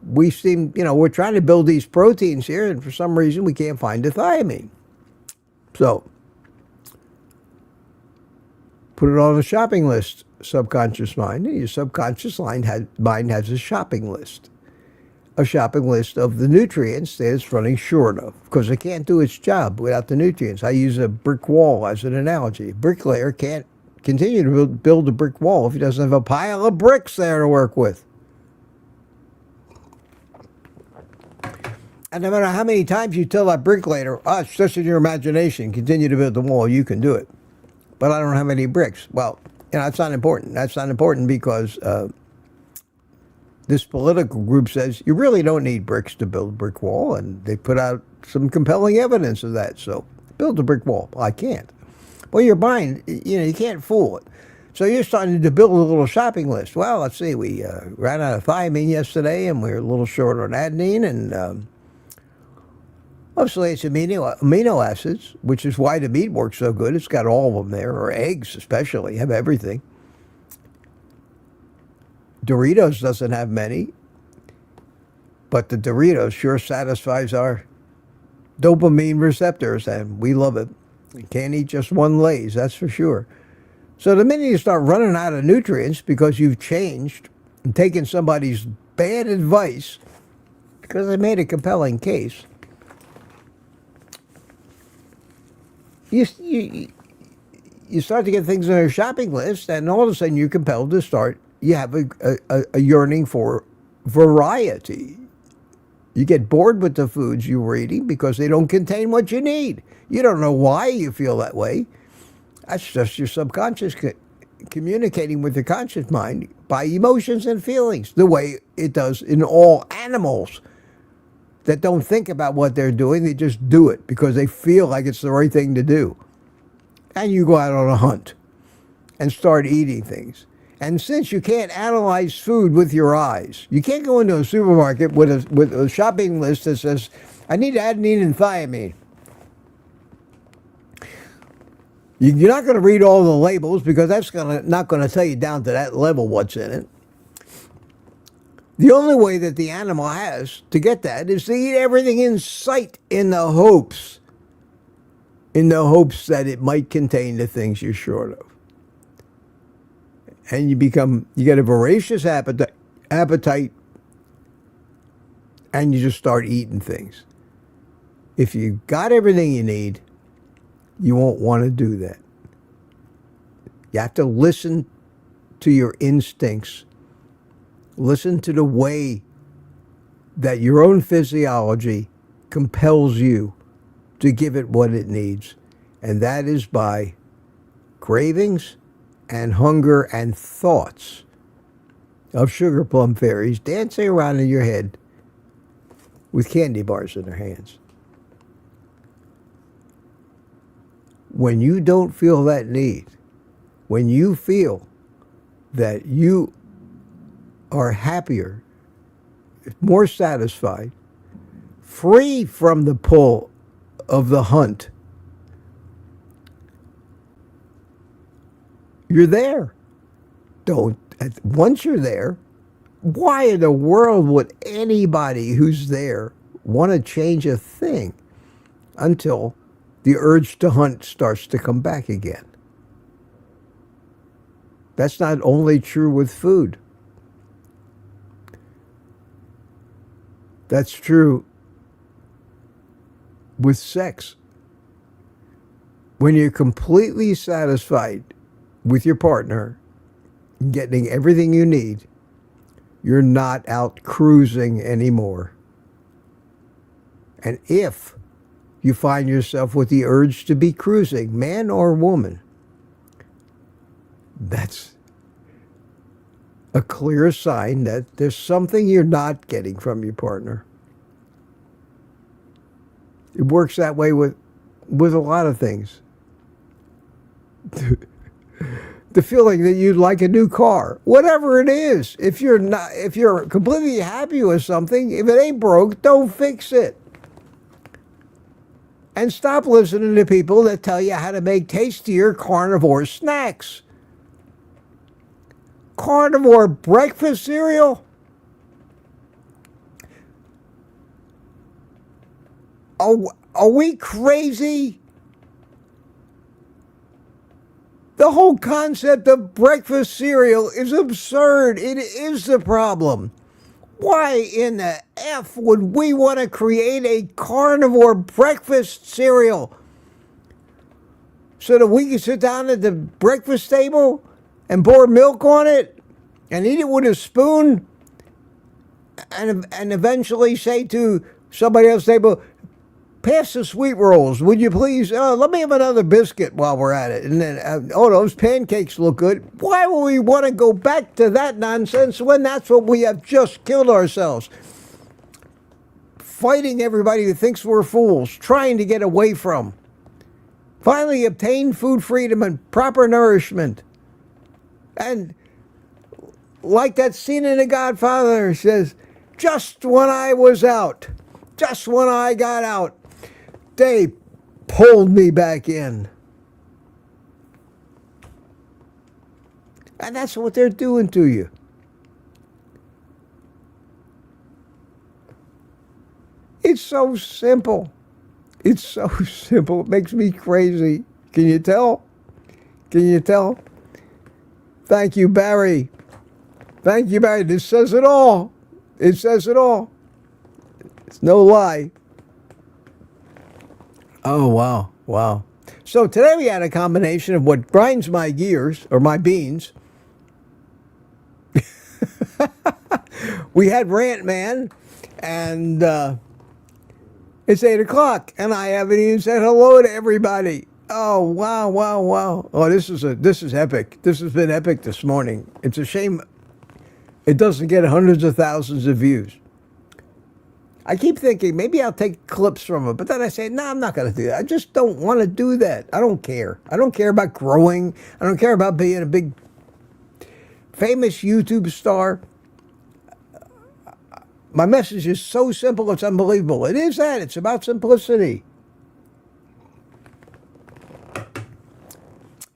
we we're trying to build these proteins here, and for some reason we can't find the thiamine. So, put it on a shopping list, subconscious mind. Your subconscious mind has a shopping list. A shopping list of the nutrients that it's running short of, because it can't do its job without the nutrients. I use a brick wall as an analogy. A bricklayer can't continue to build a brick wall if he doesn't have a pile of bricks there to work with. And no matter how many times you tell that bricklayer, it's just in your imagination, continue to build the wall, you can do it. But I don't have any bricks. Well, that's not important. That's not important because this political group says you really don't need bricks to build a brick wall, and they put out some compelling evidence of that. So build a brick wall. Well, I can't. Well, your mind, you can't fool it. So you're starting to build a little shopping list. Well, let's see, we ran out of thiamine yesterday, and we're a little short on adenine, and mostly it's amino acids, which is why the meat works so good. It's got all of them there, or eggs especially, have everything. Doritos doesn't have many, but the Doritos sure satisfies our dopamine receptors, and we love it. You can't eat just one Lay's, that's for sure. So the minute you start running out of nutrients because you've changed and taken somebody's bad advice because they made a compelling case, you start to get things on your shopping list, and all of a sudden you're compelled to start. You have a yearning for variety. You get bored with the foods you were eating because they don't contain what you need. You don't know why you feel that way. That's just your subconscious communicating with your conscious mind by emotions and feelings, the way it does in all animals that don't think about what they're doing. They just do it because they feel like it's the right thing to do. And you go out on a hunt and start eating things. And since you can't analyze food with your eyes, you can't go into a supermarket with a shopping list that says, I need adenine and thiamine. You're not going to read all the labels because that's not going to tell you down to that level what's in it. The only way that the animal has to get that is to eat everything in sight in the hopes that it might contain the things you're short of. And you get a voracious appetite, and you just start eating things. If you got everything you need, you won't want to do that. You have to listen to your instincts. Listen to the way that your own physiology compels you to give it what it needs. And that is by cravings and hunger and thoughts of sugar plum fairies dancing around in your head with candy bars in their hands. When you don't feel that need, when you feel that you are happier, more satisfied, free from the pull of the hunt, you're there. Once you're there, why in the world would anybody who's there want to change a thing until the urge to hunt starts to come back again? That's not only true with food. That's true with sex. When you're completely satisfied with your partner, getting everything you need, you're not out cruising anymore. And if you find yourself with the urge to be cruising, man or woman, that's a clear sign that there's something you're not getting from your partner. It works that way with a lot of things. The feeling that you'd like a new car, whatever it is. If you're completely happy with something, if it ain't broke, don't fix it. And stop listening to people that tell you how to make tastier carnivore snacks. Carnivore breakfast cereal? Are we crazy? The whole concept of breakfast cereal is absurd. It is the problem. Why in the F would we want to create a carnivore breakfast cereal so that we can sit down at the breakfast table and pour milk on it and eat it with a spoon and eventually say to somebody else's table, pass the sweet rolls, would you please? Let me have another biscuit while we're at it. And then, those pancakes look good. Why would we want to go back to that nonsense when that's what we have just killed ourselves? Fighting everybody who thinks we're fools, trying to get away from. Finally obtain food freedom and proper nourishment. And like that scene in The Godfather says, just when I was out, just when I got out, they pulled me back in. And that's what they're doing to you. It's so simple. It's so simple. It makes me crazy. Can you tell? Can you tell? Thank you, Barry. Thank you, Barry. This says it all. It says it all. It's no lie. Oh, wow. Wow. So today we had a combination of what grinds my gears, or my beans. We had Rant Man, and it's 8 o'clock, and I haven't even said hello to everybody. Oh, wow, wow, wow. Oh, this is epic. This has been epic this morning. It's a shame it doesn't get hundreds of thousands of views. I keep thinking maybe I'll take clips from it, but then I say, no, I'm not going to do that. I just don't want to do that. I don't care. I don't care about growing. I don't care about being a big famous YouTube star. My message is so simple, it's unbelievable. It is that. It's about simplicity.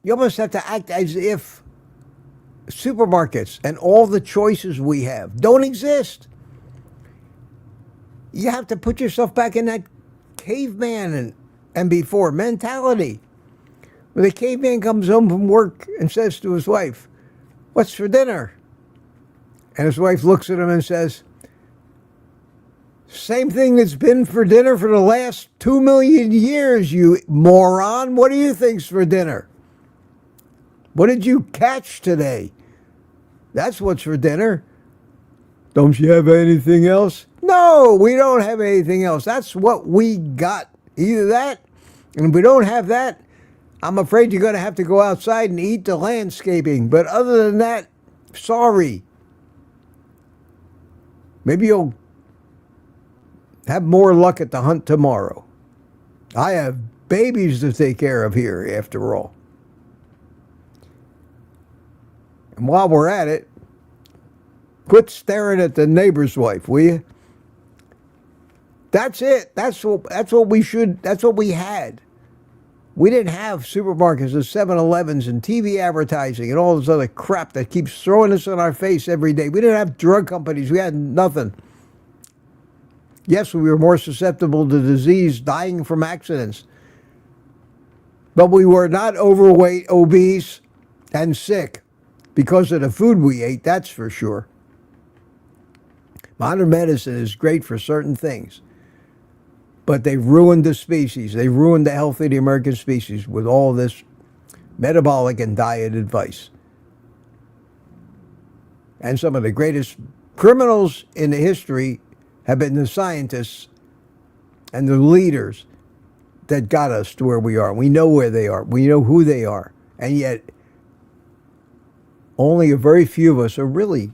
You almost have to act as if supermarkets and all the choices we have don't exist. You have to put yourself back in that caveman and before mentality. When the caveman comes home from work and says to his wife, "What's for dinner?" And his wife looks at him and says, "Same thing that's been for dinner for the last 2 million years, you moron. What do you think's for dinner? What did you catch today? That's what's for dinner. Don't you have anything else?" No, we don't have anything else. That's what we got. Either that, and if we don't have that, I'm afraid you're going to have to go outside and eat the landscaping. But other than that, sorry. Maybe you'll have more luck at the hunt tomorrow. I have babies to take care of here, after all. And while we're at it, quit staring at the neighbor's wife, will you? That's it. That's what we had. We didn't have supermarkets and 7-Elevens and TV advertising and all this other crap that keeps throwing us in our face every day. We didn't have drug companies. We had nothing. Yes, we were more susceptible to disease, dying from accidents. But we were not overweight, obese, and sick because of the food we ate, that's for sure. Modern medicine is great for certain things, but they ruined the species. They ruined the health of the American species with all this metabolic and diet advice. And some of the greatest criminals in the history have been the scientists and the leaders that got us to where we are. We know where they are. We know who they are. And yet, only a very few of us are really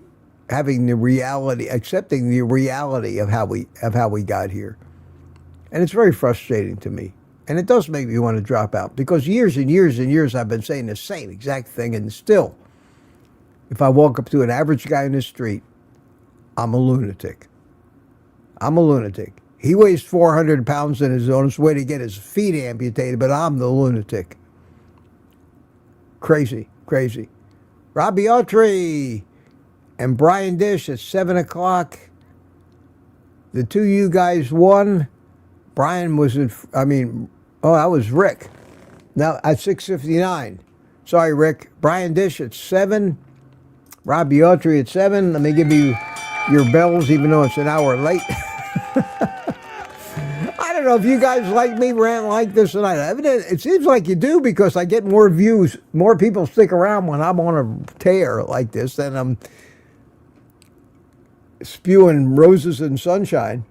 having the reality, accepting the reality of how we got here. And it's very frustrating to me. And it does make me want to drop out, because years and years and years I've been saying the same exact thing, and still, if I walk up to an average guy in the street, I'm a lunatic. I'm a lunatic. He weighs 400 pounds and is on his way to get his feet amputated, but I'm the lunatic. Crazy, crazy. Robbie Autry and Brian Dish at 7 o'clock. The two you guys won. Brian was that was Rick. Now at 6:59. Sorry, Rick. Brian Dish at 7. Robbie Autry at 7. Let me give you your bells, even though it's an hour late. I don't know if you guys like me rant like this tonight. It seems like you do, because I get more views. More people stick around when I'm on a tear like this than I'm spewing roses and sunshine.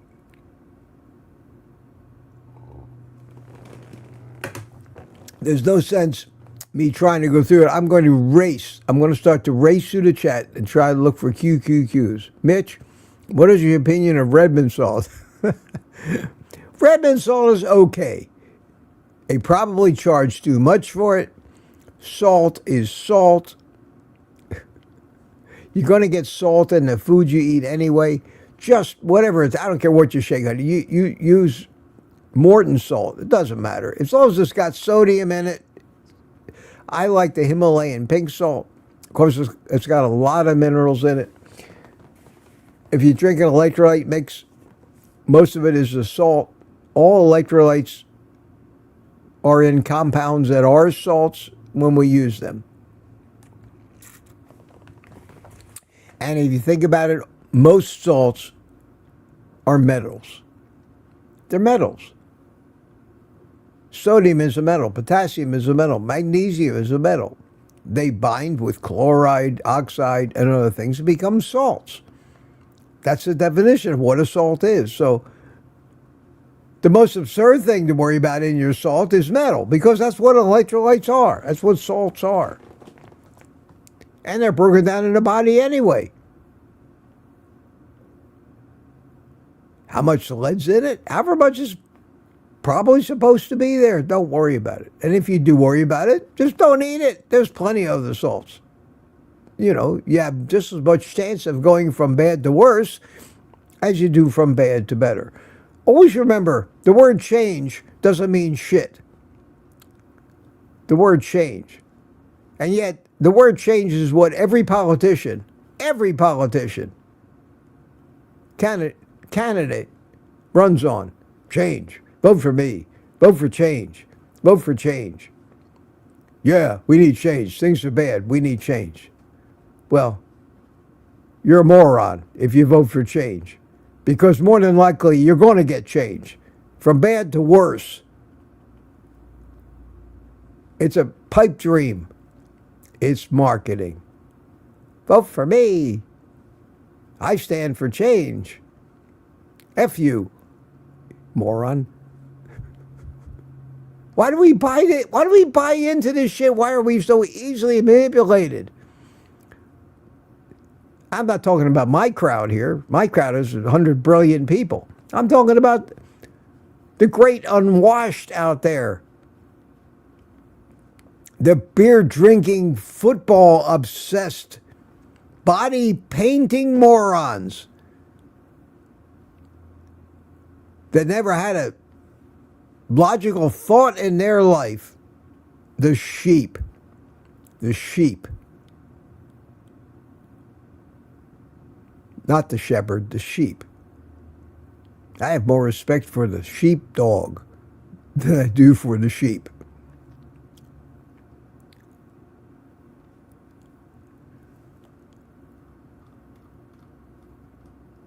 There's no sense me trying to go through it. I'm going to race. I'm going to start to race through the chat and try to look for QQQs. Mitch, what is your opinion of Redmond salt? Redmond salt is okay. They probably charge too much for it. Salt is salt. You're going to get salt in the food you eat anyway. Just whatever it's, I don't care what you shake on. You use Morton salt. It doesn't matter. As long as it's got sodium in it. I like the Himalayan pink salt. Of course, it's got a lot of minerals in it. If you drink an electrolyte mix, most of it is the salt. All electrolytes are in compounds that are salts when we use them. And if you think about it, most salts are metals. They're metals. Sodium is a metal. Potassium is a metal. Magnesium is a metal. They bind with chloride, oxide, and other things and become salts. That's the definition of what a salt is. So the most absurd thing to worry about in your salt is metal, because that's what electrolytes are. That's what salts are. And they're broken down in the body anyway. How much lead's in it? However much is probably supposed to be there. Don't worry about it. And if you do worry about it, just don't eat it. There's plenty of the salts. You know, you have just as much chance of going from bad to worse as you do from bad to better. Always remember, the word change doesn't mean shit. The word change. And yet, the word change is what every politician, candidate runs on. Change. Vote for me. Vote for change. Vote for change. Yeah, we need change. Things are bad. We need change. Well, you're a moron if you vote for change, because more than likely you're going to get change from bad to worse. It's a pipe dream. It's marketing. Vote for me. I stand for change. F you, moron. Why do we buy it? Why do we buy into this shit? Why are we so easily manipulated? I'm not talking about my crowd here. My crowd is 100 brilliant people. I'm talking about the great unwashed out there. The beer-drinking, football-obsessed, body-painting morons that never had a logical thought in their life. The sheep. The sheep. Not the shepherd, the sheep. I have more respect for the sheepdog than I do for the sheep.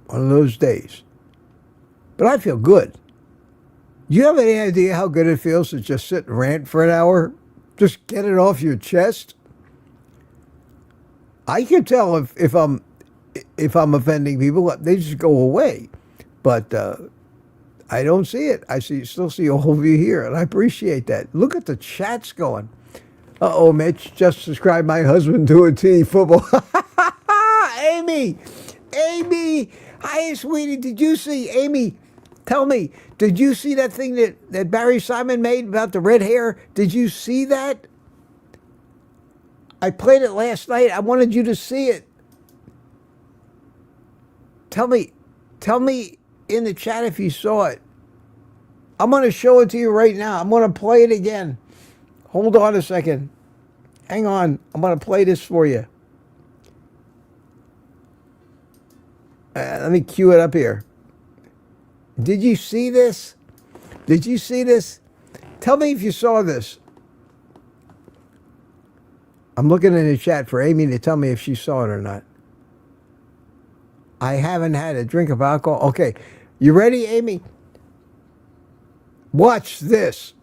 One of those days. But I feel good. Do you have any idea how good it feels to just sit and rant for an hour? Just get it off your chest? I can tell if I'm offending people, they just go away. But I don't see it. Still see all of you here, and I appreciate that. Look at the chats going. Uh-oh, Mitch just subscribed my husband to a T football. Amy! Hi, sweetie. Did you see, Amy, tell me, did you see that thing that Barry Simon made about the red hair? Did you see that? I played it last night. I wanted you to see it. Tell me in the chat if you saw it. I'm going to show it to you right now. I'm going to play it again. Hold on a second. Hang on. I'm going to play this for you. Let me cue it up here. Did you see this? Did you see this? Tell me if you saw this. I'm looking in the chat for Amy to tell me if she saw it or not. I haven't had a drink of alcohol. Okay. You ready, Amy? Watch this.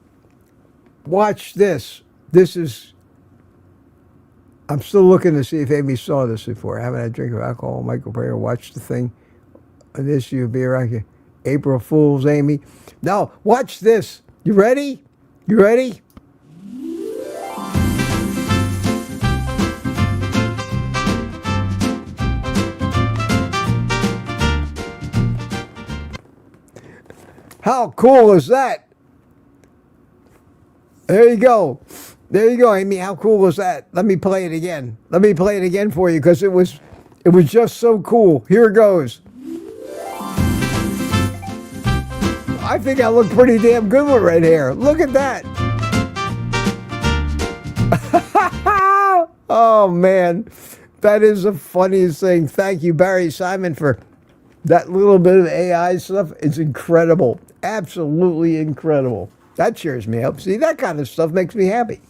Watch this. This is... I'm still looking to see if Amy saw this before. I haven't had a drink of alcohol. Michael Prayer, watch the thing. This, you'll be right here. April Fools, Amy. Now, watch this. You ready? You ready? How cool is that? There you go. There you go, Amy. How cool was that? Let me play it again. Let me play it again for you because it was just so cool. Here it goes. I think I look pretty damn good with red hair. Look at that. Oh, man. That is the funniest thing. Thank you, Barry Simon, for that little bit of AI stuff. It's incredible. Absolutely incredible. That cheers me up. See, that kind of stuff makes me happy.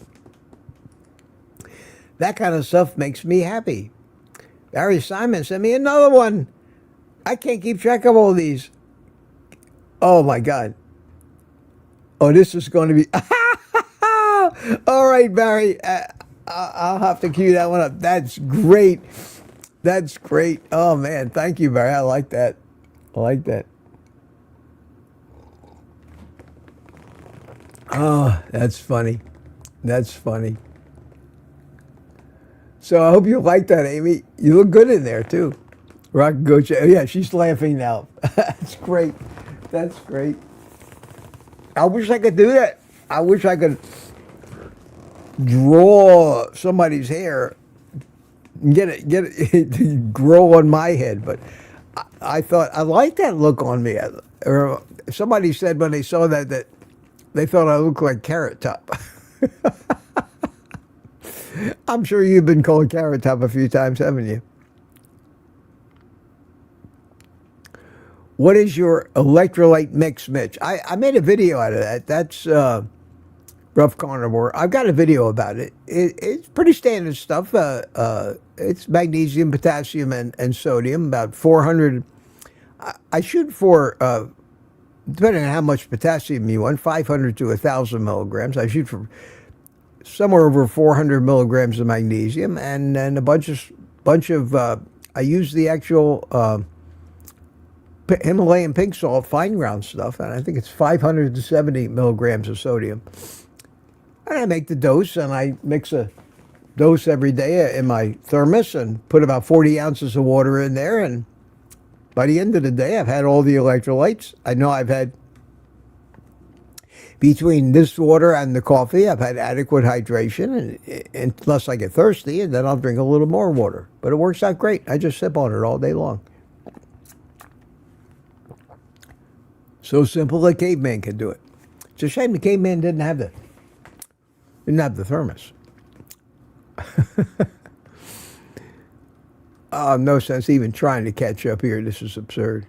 That kind of stuff makes me happy. Barry Simon sent me another one. I can't keep track of all these. Oh, my God. Oh, this is going to be... All right, Barry. I'll have to cue that one up. That's great. That's great. Oh, man. Thank you, Barry. I like that. I like that. Oh, that's funny. That's funny. So I hope you like that, Amy. You look good in there, too. Rock Goat. Oh, yeah, she's laughing now. That's great. That's great. I wish I could do that. I wish I could draw somebody's hair and get it to grow on my head. But I thought, I like that look on me. Or somebody said when they saw that they thought I looked like Carrot Top. I'm sure you've been called Carrot Top a few times, haven't you? What is your electrolyte mix, Mitch? I made a video out of that. That's Rough Carnivore. I've got a video about it. It's pretty standard stuff. It's magnesium, potassium, and sodium, about 400. I shoot for, depending on how much potassium you want, 500 to 1,000 milligrams. I shoot for somewhere over 400 milligrams of magnesium, and then a bunch of I use the actual Himalayan pink salt, fine ground stuff, and I think it's 500 to 70 milligrams of sodium. And I make the dose, and I mix a dose every day in my thermos and put about 40 ounces of water in there, and by the end of the day, I've had all the electrolytes. I know I've had, between this water and the coffee, I've had adequate hydration, and unless I get thirsty, and then I'll drink a little more water. But it works out great. I just sip on it all day long. So simple a caveman can do it. It's a shame the caveman didn't have the thermos. No sense even trying to catch up here. This is absurd.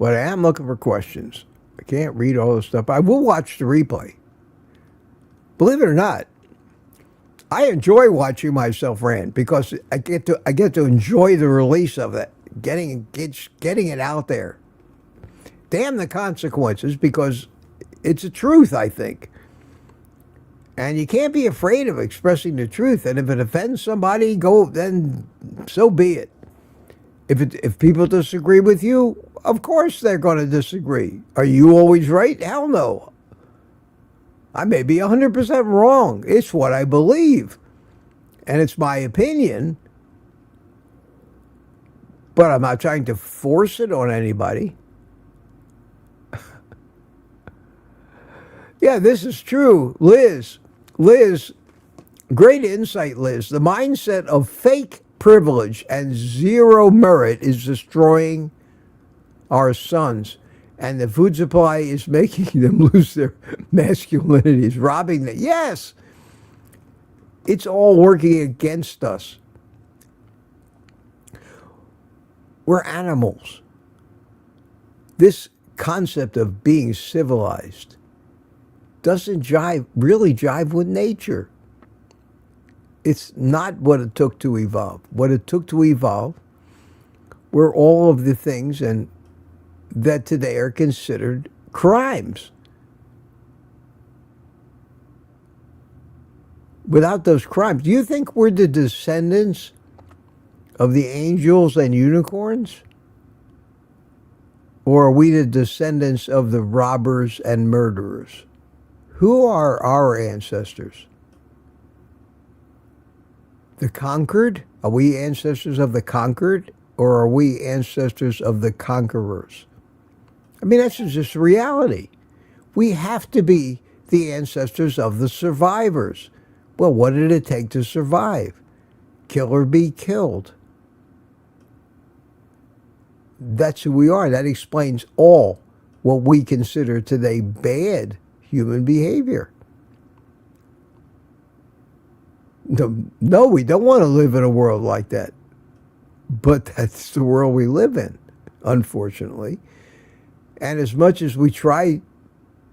But I am looking for questions. I can't read all this stuff. I will watch the replay. Believe it or not, I enjoy watching myself rant because I get to enjoy the release of it, getting it out there. Damn the consequences, because it's the truth, I think. And you can't be afraid of expressing the truth. And if it offends somebody, then so be it. If people disagree with you, of course they're going to disagree. Are you always right? Hell no. I may be 100% wrong. It's what I believe. And it's my opinion. But I'm not trying to force it on anybody. Yeah, this is true. Liz, great insight, Liz. The mindset of fake privilege and zero merit is destroying our sons. And the food supply is making them lose their masculinities, robbing them. Yes, it's all working against us. We're animals. This concept of being civilized doesn't really jive with nature. It's not what it took to evolve. What it took to evolve were all of the things that today are considered crimes. Without those crimes, do you think we're the descendants of the angels and unicorns? Or are we the descendants of the robbers and murderers? Who are our ancestors? The conquered? Are we ancestors of the conquered? Or are we ancestors of the conquerors? I mean, that's just reality. We have to be the ancestors of the survivors. Well, what did it take to survive? Kill or be killed. That's who we are. That explains all what we consider today bad human behavior. No, we don't want to live in a world like that. But that's the world we live in, unfortunately. And as much as we try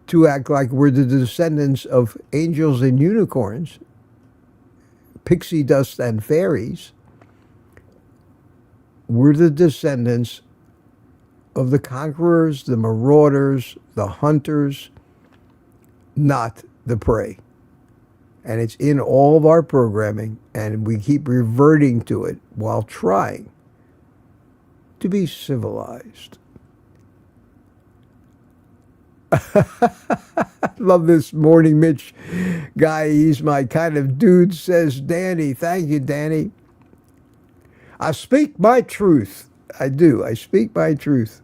to act like we're the descendants of angels and unicorns, pixie dust and fairies, we're the descendants of the conquerors, the marauders, the hunters, not the prey. And it's in all of our programming, and we keep reverting to it while trying to be civilized. I love this Morning Mitch guy. He's my kind of dude, says Danny. Thank you, Danny. I speak my truth. I do. I speak my truth.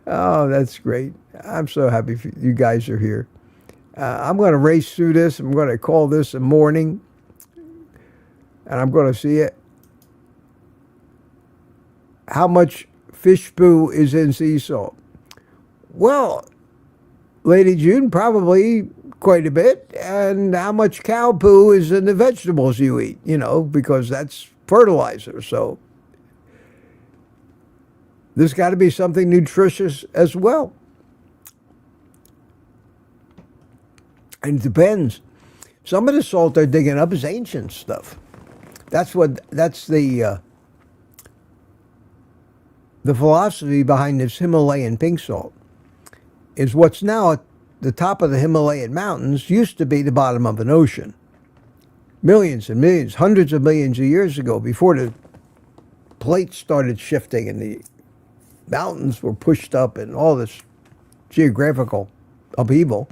Oh, that's great. I'm so happy you guys are here. I'm going to race through this. I'm going to call this a morning, and I'm going to see it. How much fish poo is in sea salt? Well, Lady June, probably quite a bit. And how much cow poo is in the vegetables you eat, because that's fertilizer. So there's got to be something nutritious as well. And it depends. Some of the salt they're digging up is ancient stuff. That's the philosophy behind this Himalayan pink salt. Is what's now at the top of the Himalayan mountains used to be the bottom of an ocean. Millions and millions, hundreds of millions of years ago, before the plates started shifting and the mountains were pushed up and all this geographical upheaval,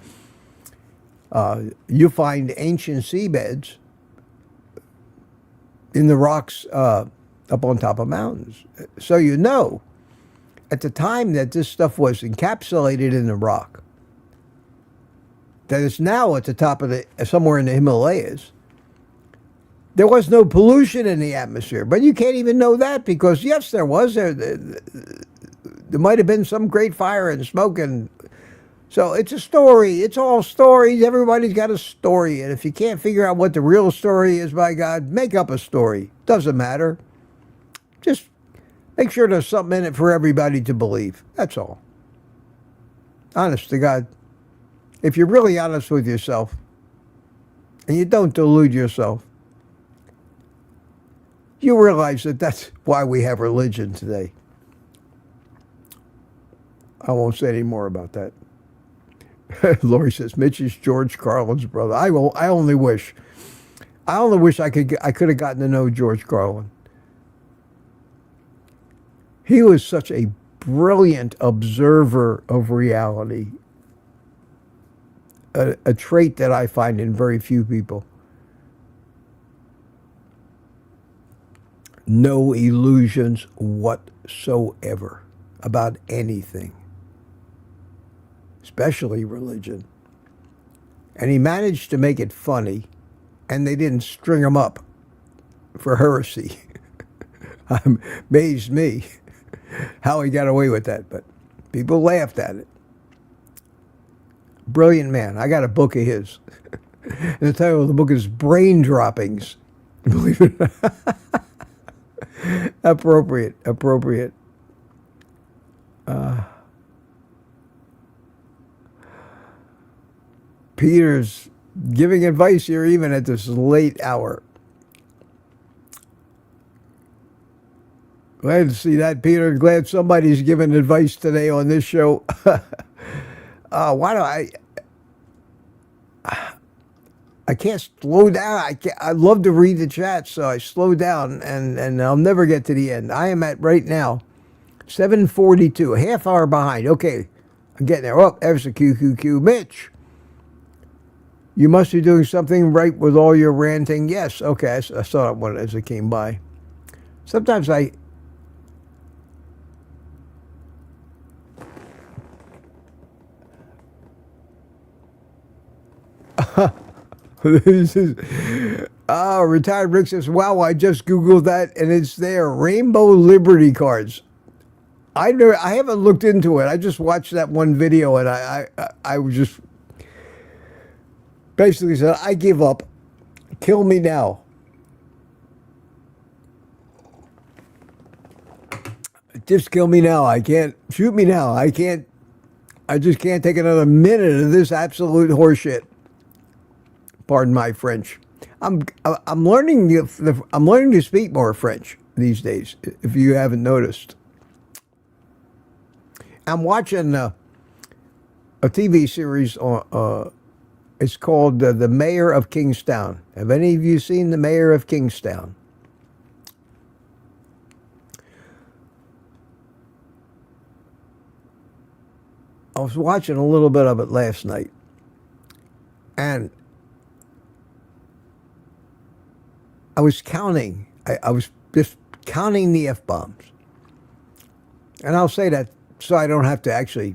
you find ancient seabeds in the rocks up on top of mountains. So at the time that this stuff was encapsulated in the rock, that it's now at the top of somewhere in the Himalayas, there was no pollution in the atmosphere. But you can't even know that because, yes, there was. There might have been some great fire and smoke. And so it's a story. It's all stories. Everybody's got a story. And if you can't figure out what the real story is, by God, make up a story. Doesn't matter. Just make sure there's something in it for everybody to believe. That's all. Honest to God. If you're really honest with yourself, and you don't delude yourself, you realize that that's why we have religion today. I won't say any more about that. Lori says, Mitch is George Carlin's brother. I only wish I could have gotten to know George Carlin. He was such a brilliant observer of reality, a trait that I find in very few people. No illusions whatsoever about anything, especially religion. And he managed to make it funny, and they didn't string him up for heresy. Amazed me how he got away with that, but people laughed at it. Brilliant man. I got a book of his. And the title of the book is Brain Droppings. Believe it or not. Appropriate. Peter's giving advice here even at this late hour. Glad to see that, Peter. Glad somebody's giving advice today on this show. I can't slow down. I love to read the chat, so I slow down, and I'll never get to the end. I am at, right now, 7:42, a half hour behind. Okay, I'm getting there. Oh, there's the QQQ. Mitch, you must be doing something right with all your ranting. Yes, okay, I saw that one as it came by. Sometimes Retired Rick says, wow, I just Googled that and it's there. Rainbow Liberty cards. I haven't looked into it. I just watched that one video and I was just basically said, I give up. Kill me now. Just kill me now. I can't. Shoot me now. I can't. I just can't take another minute of this absolute horseshit. Pardon my French. I'm learning I'm learning to speak more French these days, if you haven't noticed. I'm watching a TV series on it's called The Mayor of Kingstown. Have any of you seen The Mayor of Kingstown? I was watching a little bit of it last night, and I was counting. I was just counting the F-bombs. And I'll say that so I don't have to actually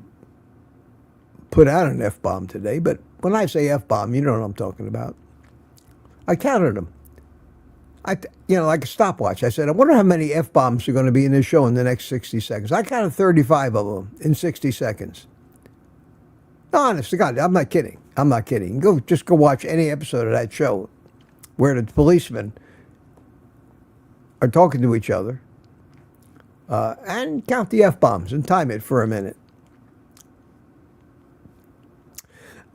put out an F-bomb today, but when I say F-bomb, you know what I'm talking about. I counted them. Like a stopwatch. I said, I wonder how many F-bombs are going to be in this show in the next 60 seconds. I counted 35 of them in 60 seconds. No, honest to God, I'm not kidding. I'm not kidding. Just go watch any episode of that show where the policemen are talking to each other and count the F-bombs and time it for a minute.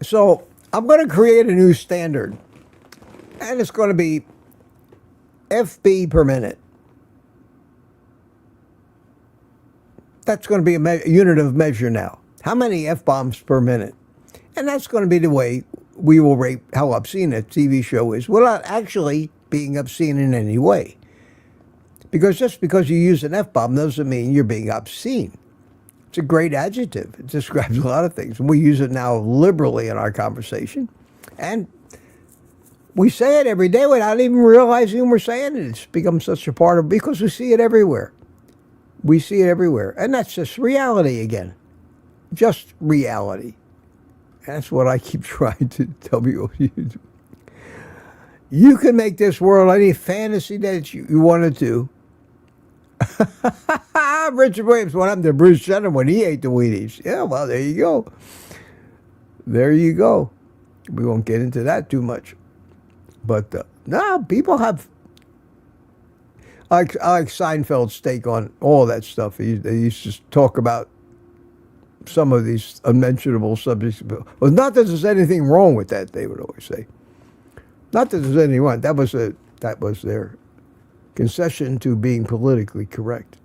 So I'm going to create a new standard, and it's going to be FB per minute. That's going to be a unit of measure now. How many F-bombs per minute? And that's going to be the way we will rate how obscene a TV show is without actually being obscene in any way. Because just because you use an F-bomb doesn't mean you're being obscene. It's a great adjective. It describes a lot of things. And we use it now liberally in our conversation. And we say it every day without even realizing we're saying it. It's become such a part of, because we see it everywhere. We see it everywhere. And that's just reality again. Just reality. That's what I keep trying to tell people. You can make this world any fantasy that you wanted to. Richard Williams, what happened to Bruce Jenner when he ate the Wheaties? Yeah, well, there you go. There you go. We won't get into that too much. But, no, people have... I like Seinfeld's take on all that stuff. They used to talk about some of these unmentionable subjects. Well, not that there's anything wrong with that, they would always say. Not that there's anything wrong. That was their concession to being politically correct.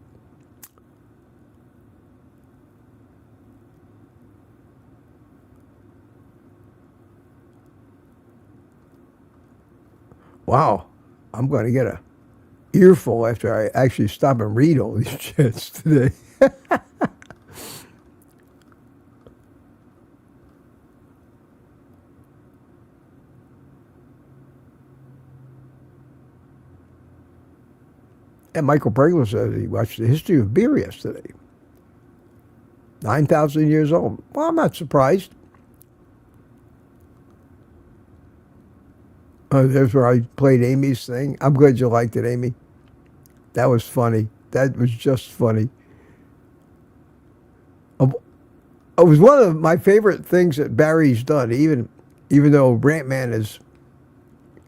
Wow, I'm going to get a earful after I actually stop and read all these chats today. And Michael Pregler says he watched the history of beer yesterday. 9,000 years old. Well, I'm not surprised. There's where I played Amy's thing. I'm glad you liked it, Amy. That was funny. That was just funny. It was one of my favorite things that Barry's done, even though Rant Man is,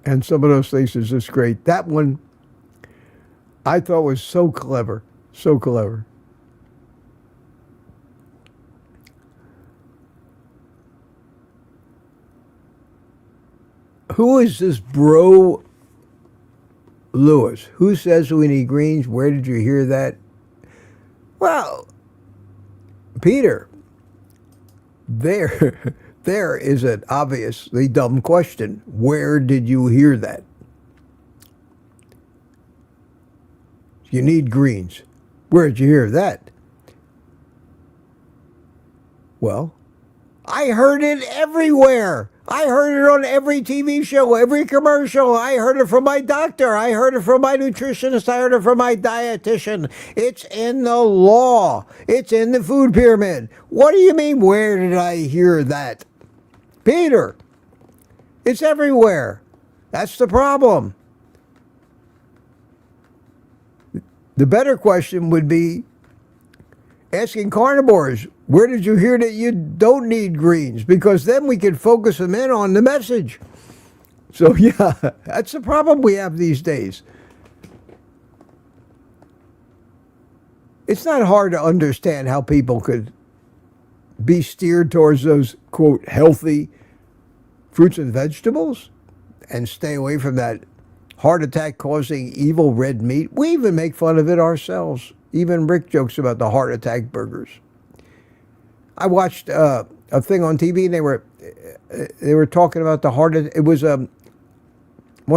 and some of those things is just great. That one I thought was so clever. So clever. Who is this Bro Lewis? Who says we need greens? Where did you hear that? Well, Peter, there is an obviously dumb question. Where did you hear that? You need greens. Where did you hear that? Well, I heard it everywhere. I heard it on every TV show, every commercial. I heard it from my doctor. I heard it from my nutritionist. I heard it from my dietitian. It's in the law. It's in the food pyramid. What do you mean, where did I hear that? Peter, it's everywhere. That's the problem. The better question would be asking carnivores, where did you hear that you don't need greens? Because then we can focus them in on the message. So, yeah, that's the problem we have these days. It's not hard to understand how people could be steered towards those, quote, healthy fruits and vegetables and stay away from that heart attack causing evil red meat. We even make fun of it ourselves. Even Rick jokes about the heart attack burgers. I watched a thing on TV, and they were talking about the heart. It was one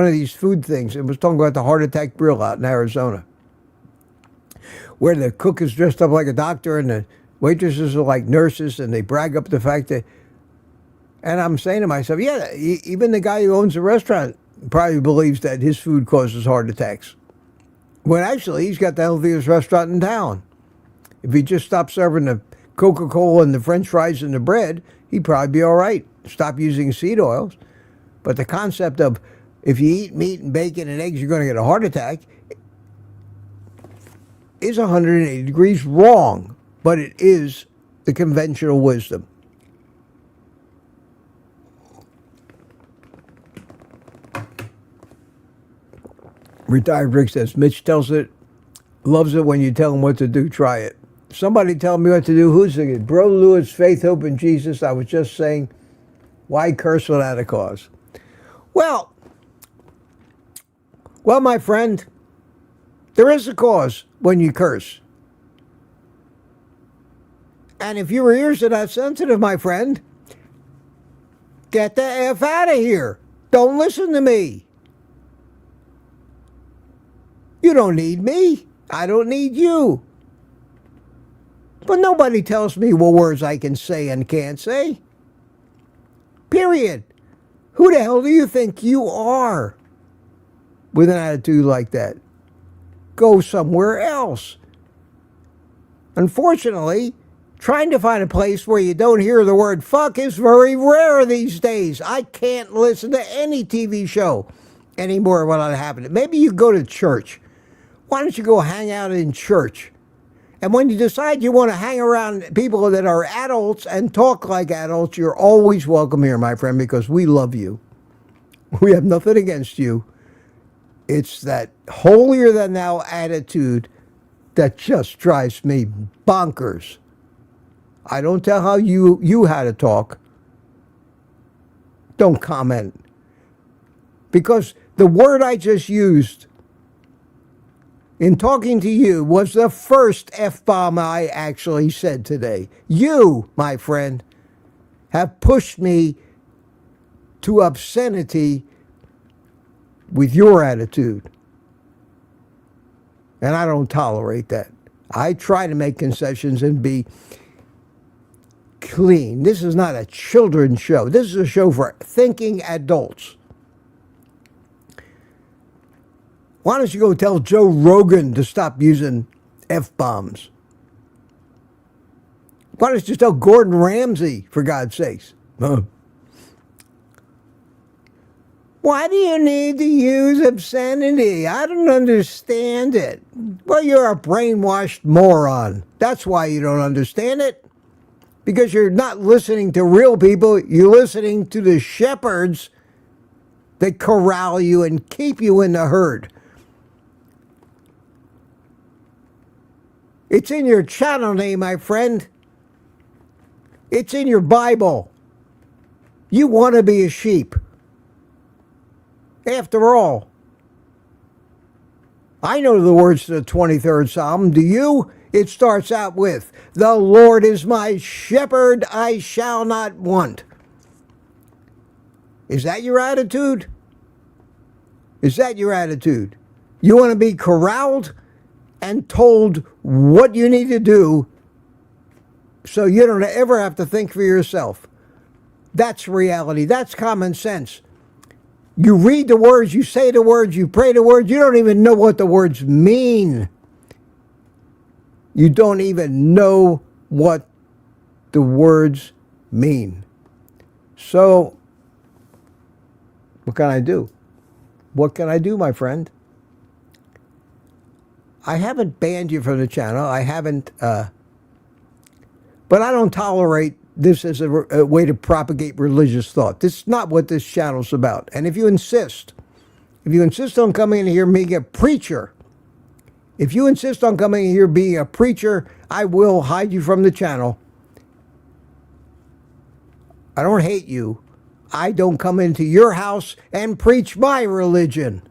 of these food things. It was talking about the heart attack grill out in Arizona, where the cook is dressed up like a doctor and the waitresses are like nurses, and they brag up the fact that. And I'm saying to myself, yeah, even the guy who owns the restaurant probably believes that his food causes heart attacks. When actually, he's got the healthiest restaurant in town. If he just stopped serving the Coca-Cola and the French fries and the bread, he'd probably be all right. Stop using seed oils. But the concept of if you eat meat and bacon and eggs, you're going to get a heart attack is 180 degrees wrong. But it is the conventional wisdom. Retired Rick says, Mitch loves it when you tell him what to do. Try it. Somebody tell me what to do. Who's it? Bro Lewis, Faith, Hope, and Jesus. I was just saying, why curse without a cause? Well, my friend, there is a cause when you curse. And if your ears are not sensitive, my friend, get the F out of here. Don't listen to me. You don't need me. I don't need you. But nobody tells me what words I can say and can't say. Period. Who the hell do you think you are with an attitude like that? Go somewhere else. Unfortunately, trying to find a place where you don't hear the word fuck is very rare these days. I can't listen to any TV show anymore without having it. Maybe you go to church. Why don't you go hang out in church? And when you decide you want to hang around people that are adults and talk like adults, you're always welcome here, my friend, because we love you. We have nothing against you. It's that holier-than-thou attitude that just drives me bonkers. I don't tell how you how to talk. Don't comment. Because the word I just used in talking to you was the first F-bomb I actually said today. You, my friend, have pushed me to obscenity with your attitude. And I don't tolerate that. I try to make concessions and be clean. This is not a children's show. This is a show for thinking adults. Why don't you go tell Joe Rogan to stop using F-bombs? Why don't you tell Gordon Ramsay, for God's sakes? Why do you need to use obscenity? I don't understand it. Well, you're a brainwashed moron. That's why you don't understand it. Because you're not listening to real people. You're listening to the shepherds that corral you and keep you in the herd. It's in your channel name, my friend. It's in your Bible. You want to be a sheep. After all, I know the words to the 23rd Psalm. Do you? It starts out with, "The Lord is my shepherd, I shall not want." Is that your attitude? Is that your attitude? You want to be corralled and told what you need to do so you don't ever have to think for yourself. That's reality. That's common sense. You read the words, you say the words, you pray the words, you don't even know what the words mean. You don't even know what the words mean. So, what can I do? What can I do, my friend? I haven't banned you from the channel. I haven't, but I don't tolerate this as a way to propagate religious thought. This is not what this channel's about. And if you insist on coming in here, being a preacher, If you insist on coming here being a preacher, I will hide you from the channel. I don't hate you. I don't come into your house and preach my religion.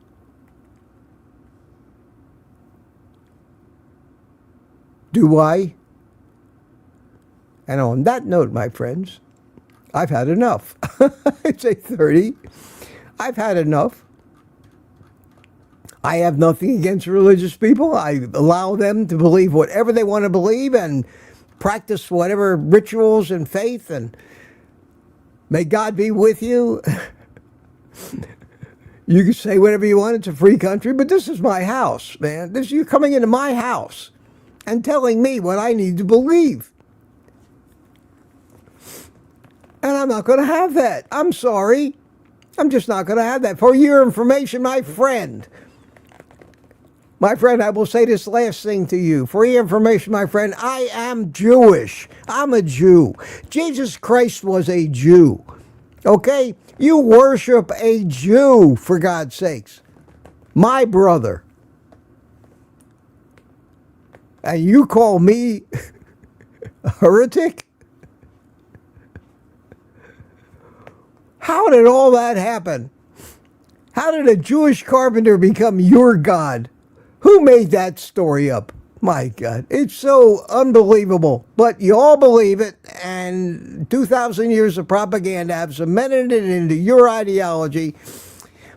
Do I? And on that note, my friends, I've had enough. It's 8:30. I've had enough. I have nothing against religious people. I allow them to believe whatever they want to believe and practice whatever rituals and faith, and may God be with you. You can say whatever you want. It's a free country, but this is my house, man. You're coming into my house and telling me what I need to believe. And I'm not going to have that. I'm sorry. I'm just not going to have that. For your information, my friend, I will say this last thing to you. For your information, my friend, I am Jewish. I'm a Jew. Jesus Christ was a Jew. Okay? You worship a Jew, for God's sakes. My brother. And you call me a heretic? How did all that happen? How did a Jewish carpenter become your God? Who made that story up? My God, it's so unbelievable. But you all believe it, and 2,000 years of propaganda have cemented it into your ideology.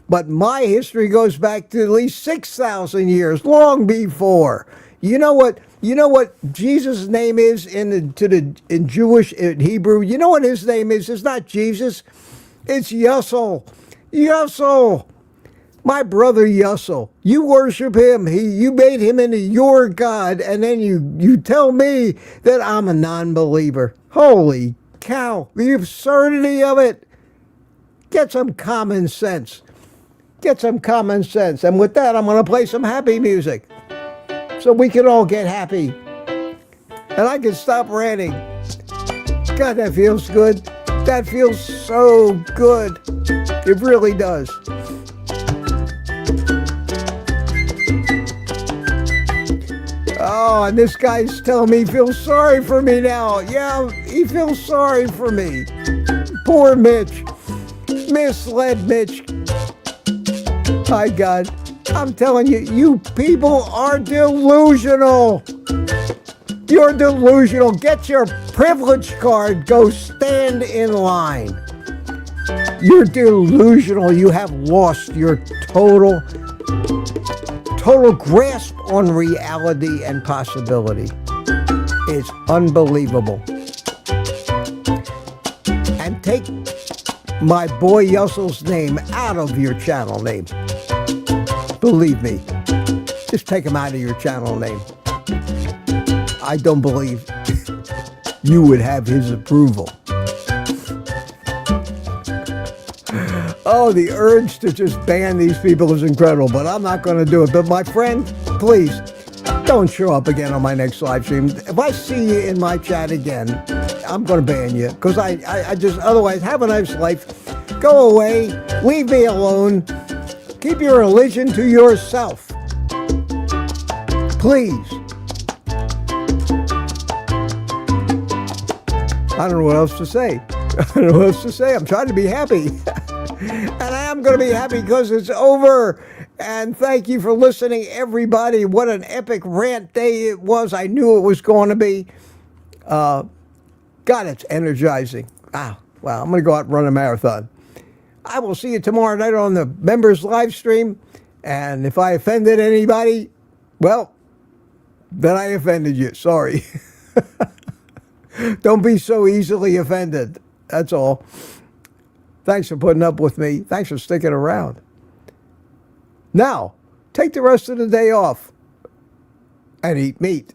But my history goes back to at least 6,000 years, long before. You know what? You know what Jesus' name is in Jewish, in Hebrew? You know what his name is? It's not Jesus. It's Yussel. Yussel. My brother Yussel. You worship him. You made him into your God, and then you tell me that I'm a non-believer. Holy cow. The absurdity of it. Get some common sense. Get some common sense. And with that, I'm going to play some happy music so we can all get happy. And I can stop ranting. God, that feels good. That feels so good. It really does. Oh, and this guy's telling me he feels sorry for me now. Yeah, he feels sorry for me. Poor Mitch. Misled Mitch. My God. I'm telling you, you people are delusional. You're delusional. Get your privilege card. Go stand in line. You're delusional. You have lost your total grasp on reality and possibility. It's unbelievable. And take my boy Yussel's name out of your channel name. Believe me. Just take him out of your channel name. I don't believe you would have his approval. Oh, the urge to just ban these people is incredible, but I'm not going to do it. But my friend, please, don't show up again on my next live stream. If I see you in my chat again, I'm going to ban you, because I just, otherwise, have a nice life. Go away. Leave me alone. Keep your religion to yourself. Please. I don't know what else to say. I'm trying to be happy. And I am going to be happy because it's over. And thank you for listening, everybody. What an epic rant day it was. I knew it was going to be. God, it's energizing. Wow, I'm going to go out and run a marathon. I will see you tomorrow night on the members live stream. And if I offended anybody, well, then I offended you. Sorry. Don't be so easily offended. That's all. Thanks for putting up with me. Thanks for sticking around. Now, take the rest of the day off and eat meat.